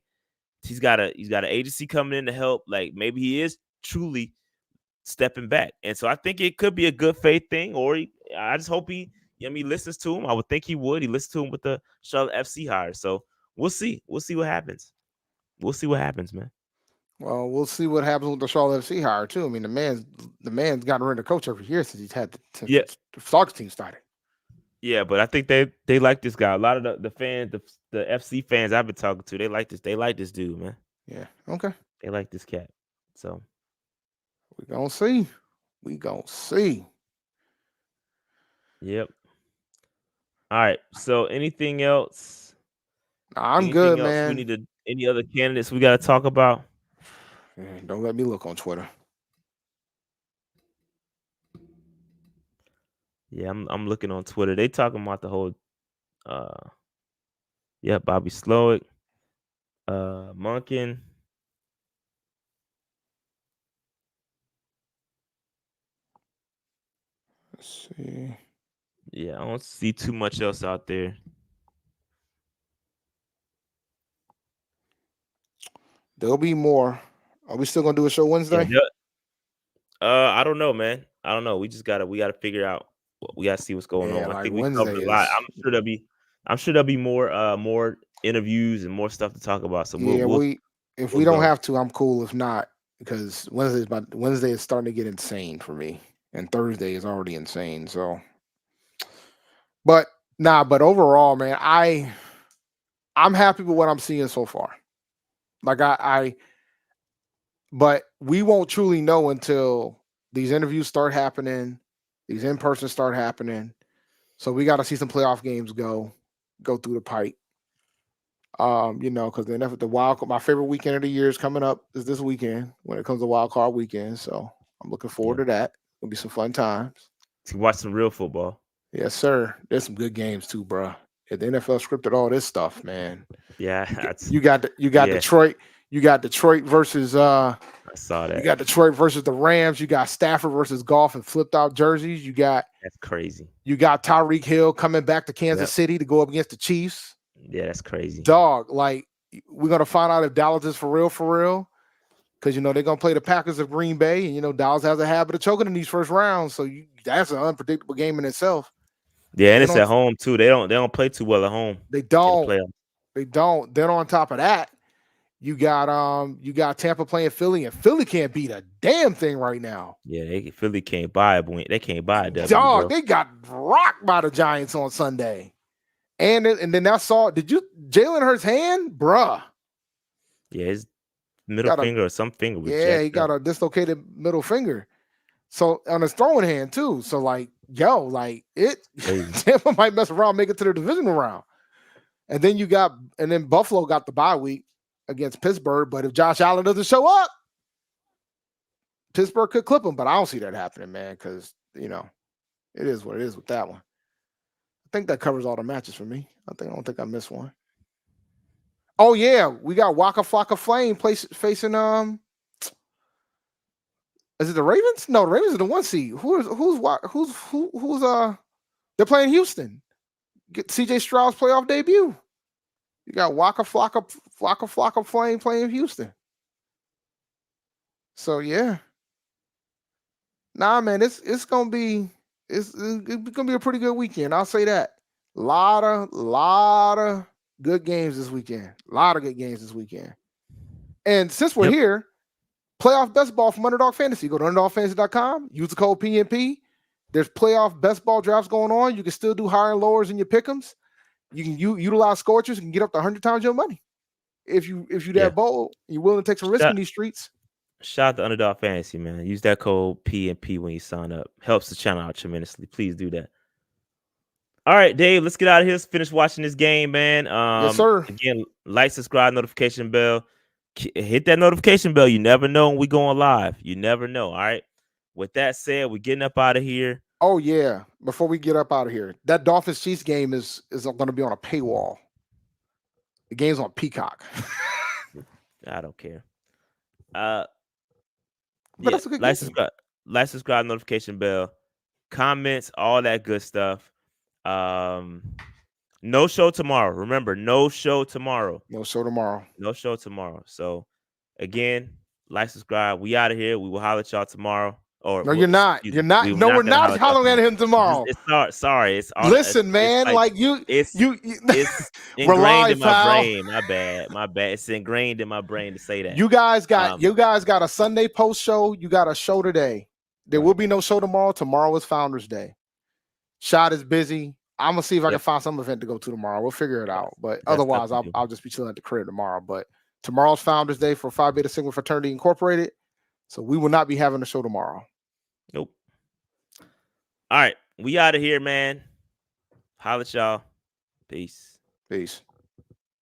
he's got an agency coming in to help. Like maybe he is truly stepping back. And so I think it could be a good faith thing, or I just hope he listens to him. I would think he would. He listens to him with the Charlotte FC hire. So we'll see. We'll see what happens. We'll see what happens, man. Well, we'll see what happens with the Charlotte FC hire too. I mean, the man's gotten rid of coach every year since Yeah. the soccer team started. Yeah, but I think they like this guy. A lot of the fans, the FC fans I've been talking to, they like this. They like this dude, man. Yeah. Okay. They like this cat. So We gonna see. We gonna see. yep. All right. So anything else? I'm good, Anything else we man. need to? Any other candidates we got to talk about? Don't let me look on Twitter. Yeah, I'm looking on Twitter. They talking about the whole Bobby Slowick, Monken. Let's see. Yeah, I don't see too much else out there. There'll be more. Are we still gonna do a show Wednesday? I don't know, man. I don't know. We gotta figure out. We gotta see what's going Yeah, on. I like think we Wednesday covered a lot. is. I'm sure there'll be more interviews and more stuff to talk about. So Yeah, if we'll we don't go. have to, I'm cool. If not, because Wednesday is starting to get insane for me, and Thursday is already insane. So, but overall, man, I'm happy with what I'm seeing so far. Like but we won't truly know until these interviews start happening, these in-person start happening. So we got to see some playoff games go through the pipe. Because the wild, my favorite weekend of the year is coming up is this weekend when it comes to wild card weekend. So I'm looking forward to that. It'll be some fun times. To watch some real football. Yes, sir. There's some good games too, bro. The NFL scripted all this stuff, man. Yeah, you got Detroit. You got Detroit versus I saw that. You got Detroit versus the Rams. You got Stafford versus Goff and flipped out jerseys. That's crazy. You got Tyreek Hill coming back to Kansas City to go up against the Chiefs. Yeah, that's crazy. Dog, like we're gonna find out if Dallas is for real. Because they're gonna play the Packers of Green Bay, and Dallas has a habit of choking in these first rounds. So that's an unpredictable game in itself. Yeah, and it's at home too. They don't play too well at home. They don't. Then on top of that, you got Tampa playing Philly, and Philly can't beat a damn thing right now. Yeah, Philly can't buy a win. They can't buy a W. Dog, bro. they got rocked by the Giants on Sunday. And then did you Jalen Hurts' hand? Bruh. Yeah, his middle finger or some finger was jacked he got a dislocated middle finger. So on his throwing hand too. So Tampa might mess around, make it to the divisional round. And then Buffalo got the bye week against Pittsburgh. But if Josh Allen doesn't show up, Pittsburgh could clip him. But I don't see that happening, man, because it is what it is with that one. I think that covers all the matches for me. I don't think I missed one. Oh yeah, we got Waka Flocka Flame facing Is it the Ravens? No, the Ravens are the 1 seed. Who's they're playing Houston. Get CJ Stroud's playoff debut. You got Waka Flocka playing Houston. So yeah. Nah, man, it's gonna be a pretty good weekend. I'll say that. Lot of good games this weekend. And since we're here, playoff best ball from Underdog Fantasy. Go to underdogfantasy.com. Use the code PNP. There's playoff best ball drafts going on. You can still do higher and lowers in your pick'ems. You can utilize scorchers and get up to 100 times your money. If you that bold, you're willing to take some risk in these streets. Shout out to Underdog Fantasy, man. Use that code PNP when you sign up. Helps the channel out tremendously. Please do that. All right, Dave, let's get out of here. Let's finish watching this game, man. Yes, sir. Again, like, subscribe, notification bell. Hit that notification bell. You never know when we going live. You never know. All right. With that said, we're getting up out of here. Oh, yeah. Before we get up out of here, that Dolphins Chiefs game is going to be on a paywall. The game's on Peacock. I don't care. But that's a good game. Like, subscribe, notification bell, comments, all that good stuff. No show tomorrow. Remember, no show tomorrow. So again, like, subscribe. We out of here. We will holler at y'all tomorrow. Or no, you're not. You're not. No, we're not hollering at him tomorrow. Sorry. It's all. Listen, man. It's ingrained in my brain. My bad. It's ingrained in my brain to say that. You guys got a Sunday post show. You got a show today. There will be no show tomorrow. Tomorrow is Founders Day. Shot is busy. I'm gonna see if I can find some event to go to tomorrow. We'll figure it out. But otherwise, I'll just be chilling at the crib tomorrow. But tomorrow's Founders Day for Phi Beta Sigma Fraternity Incorporated. So we will not be having a show tomorrow. Nope. All right. We out of here, man. Holla at y'all. Peace.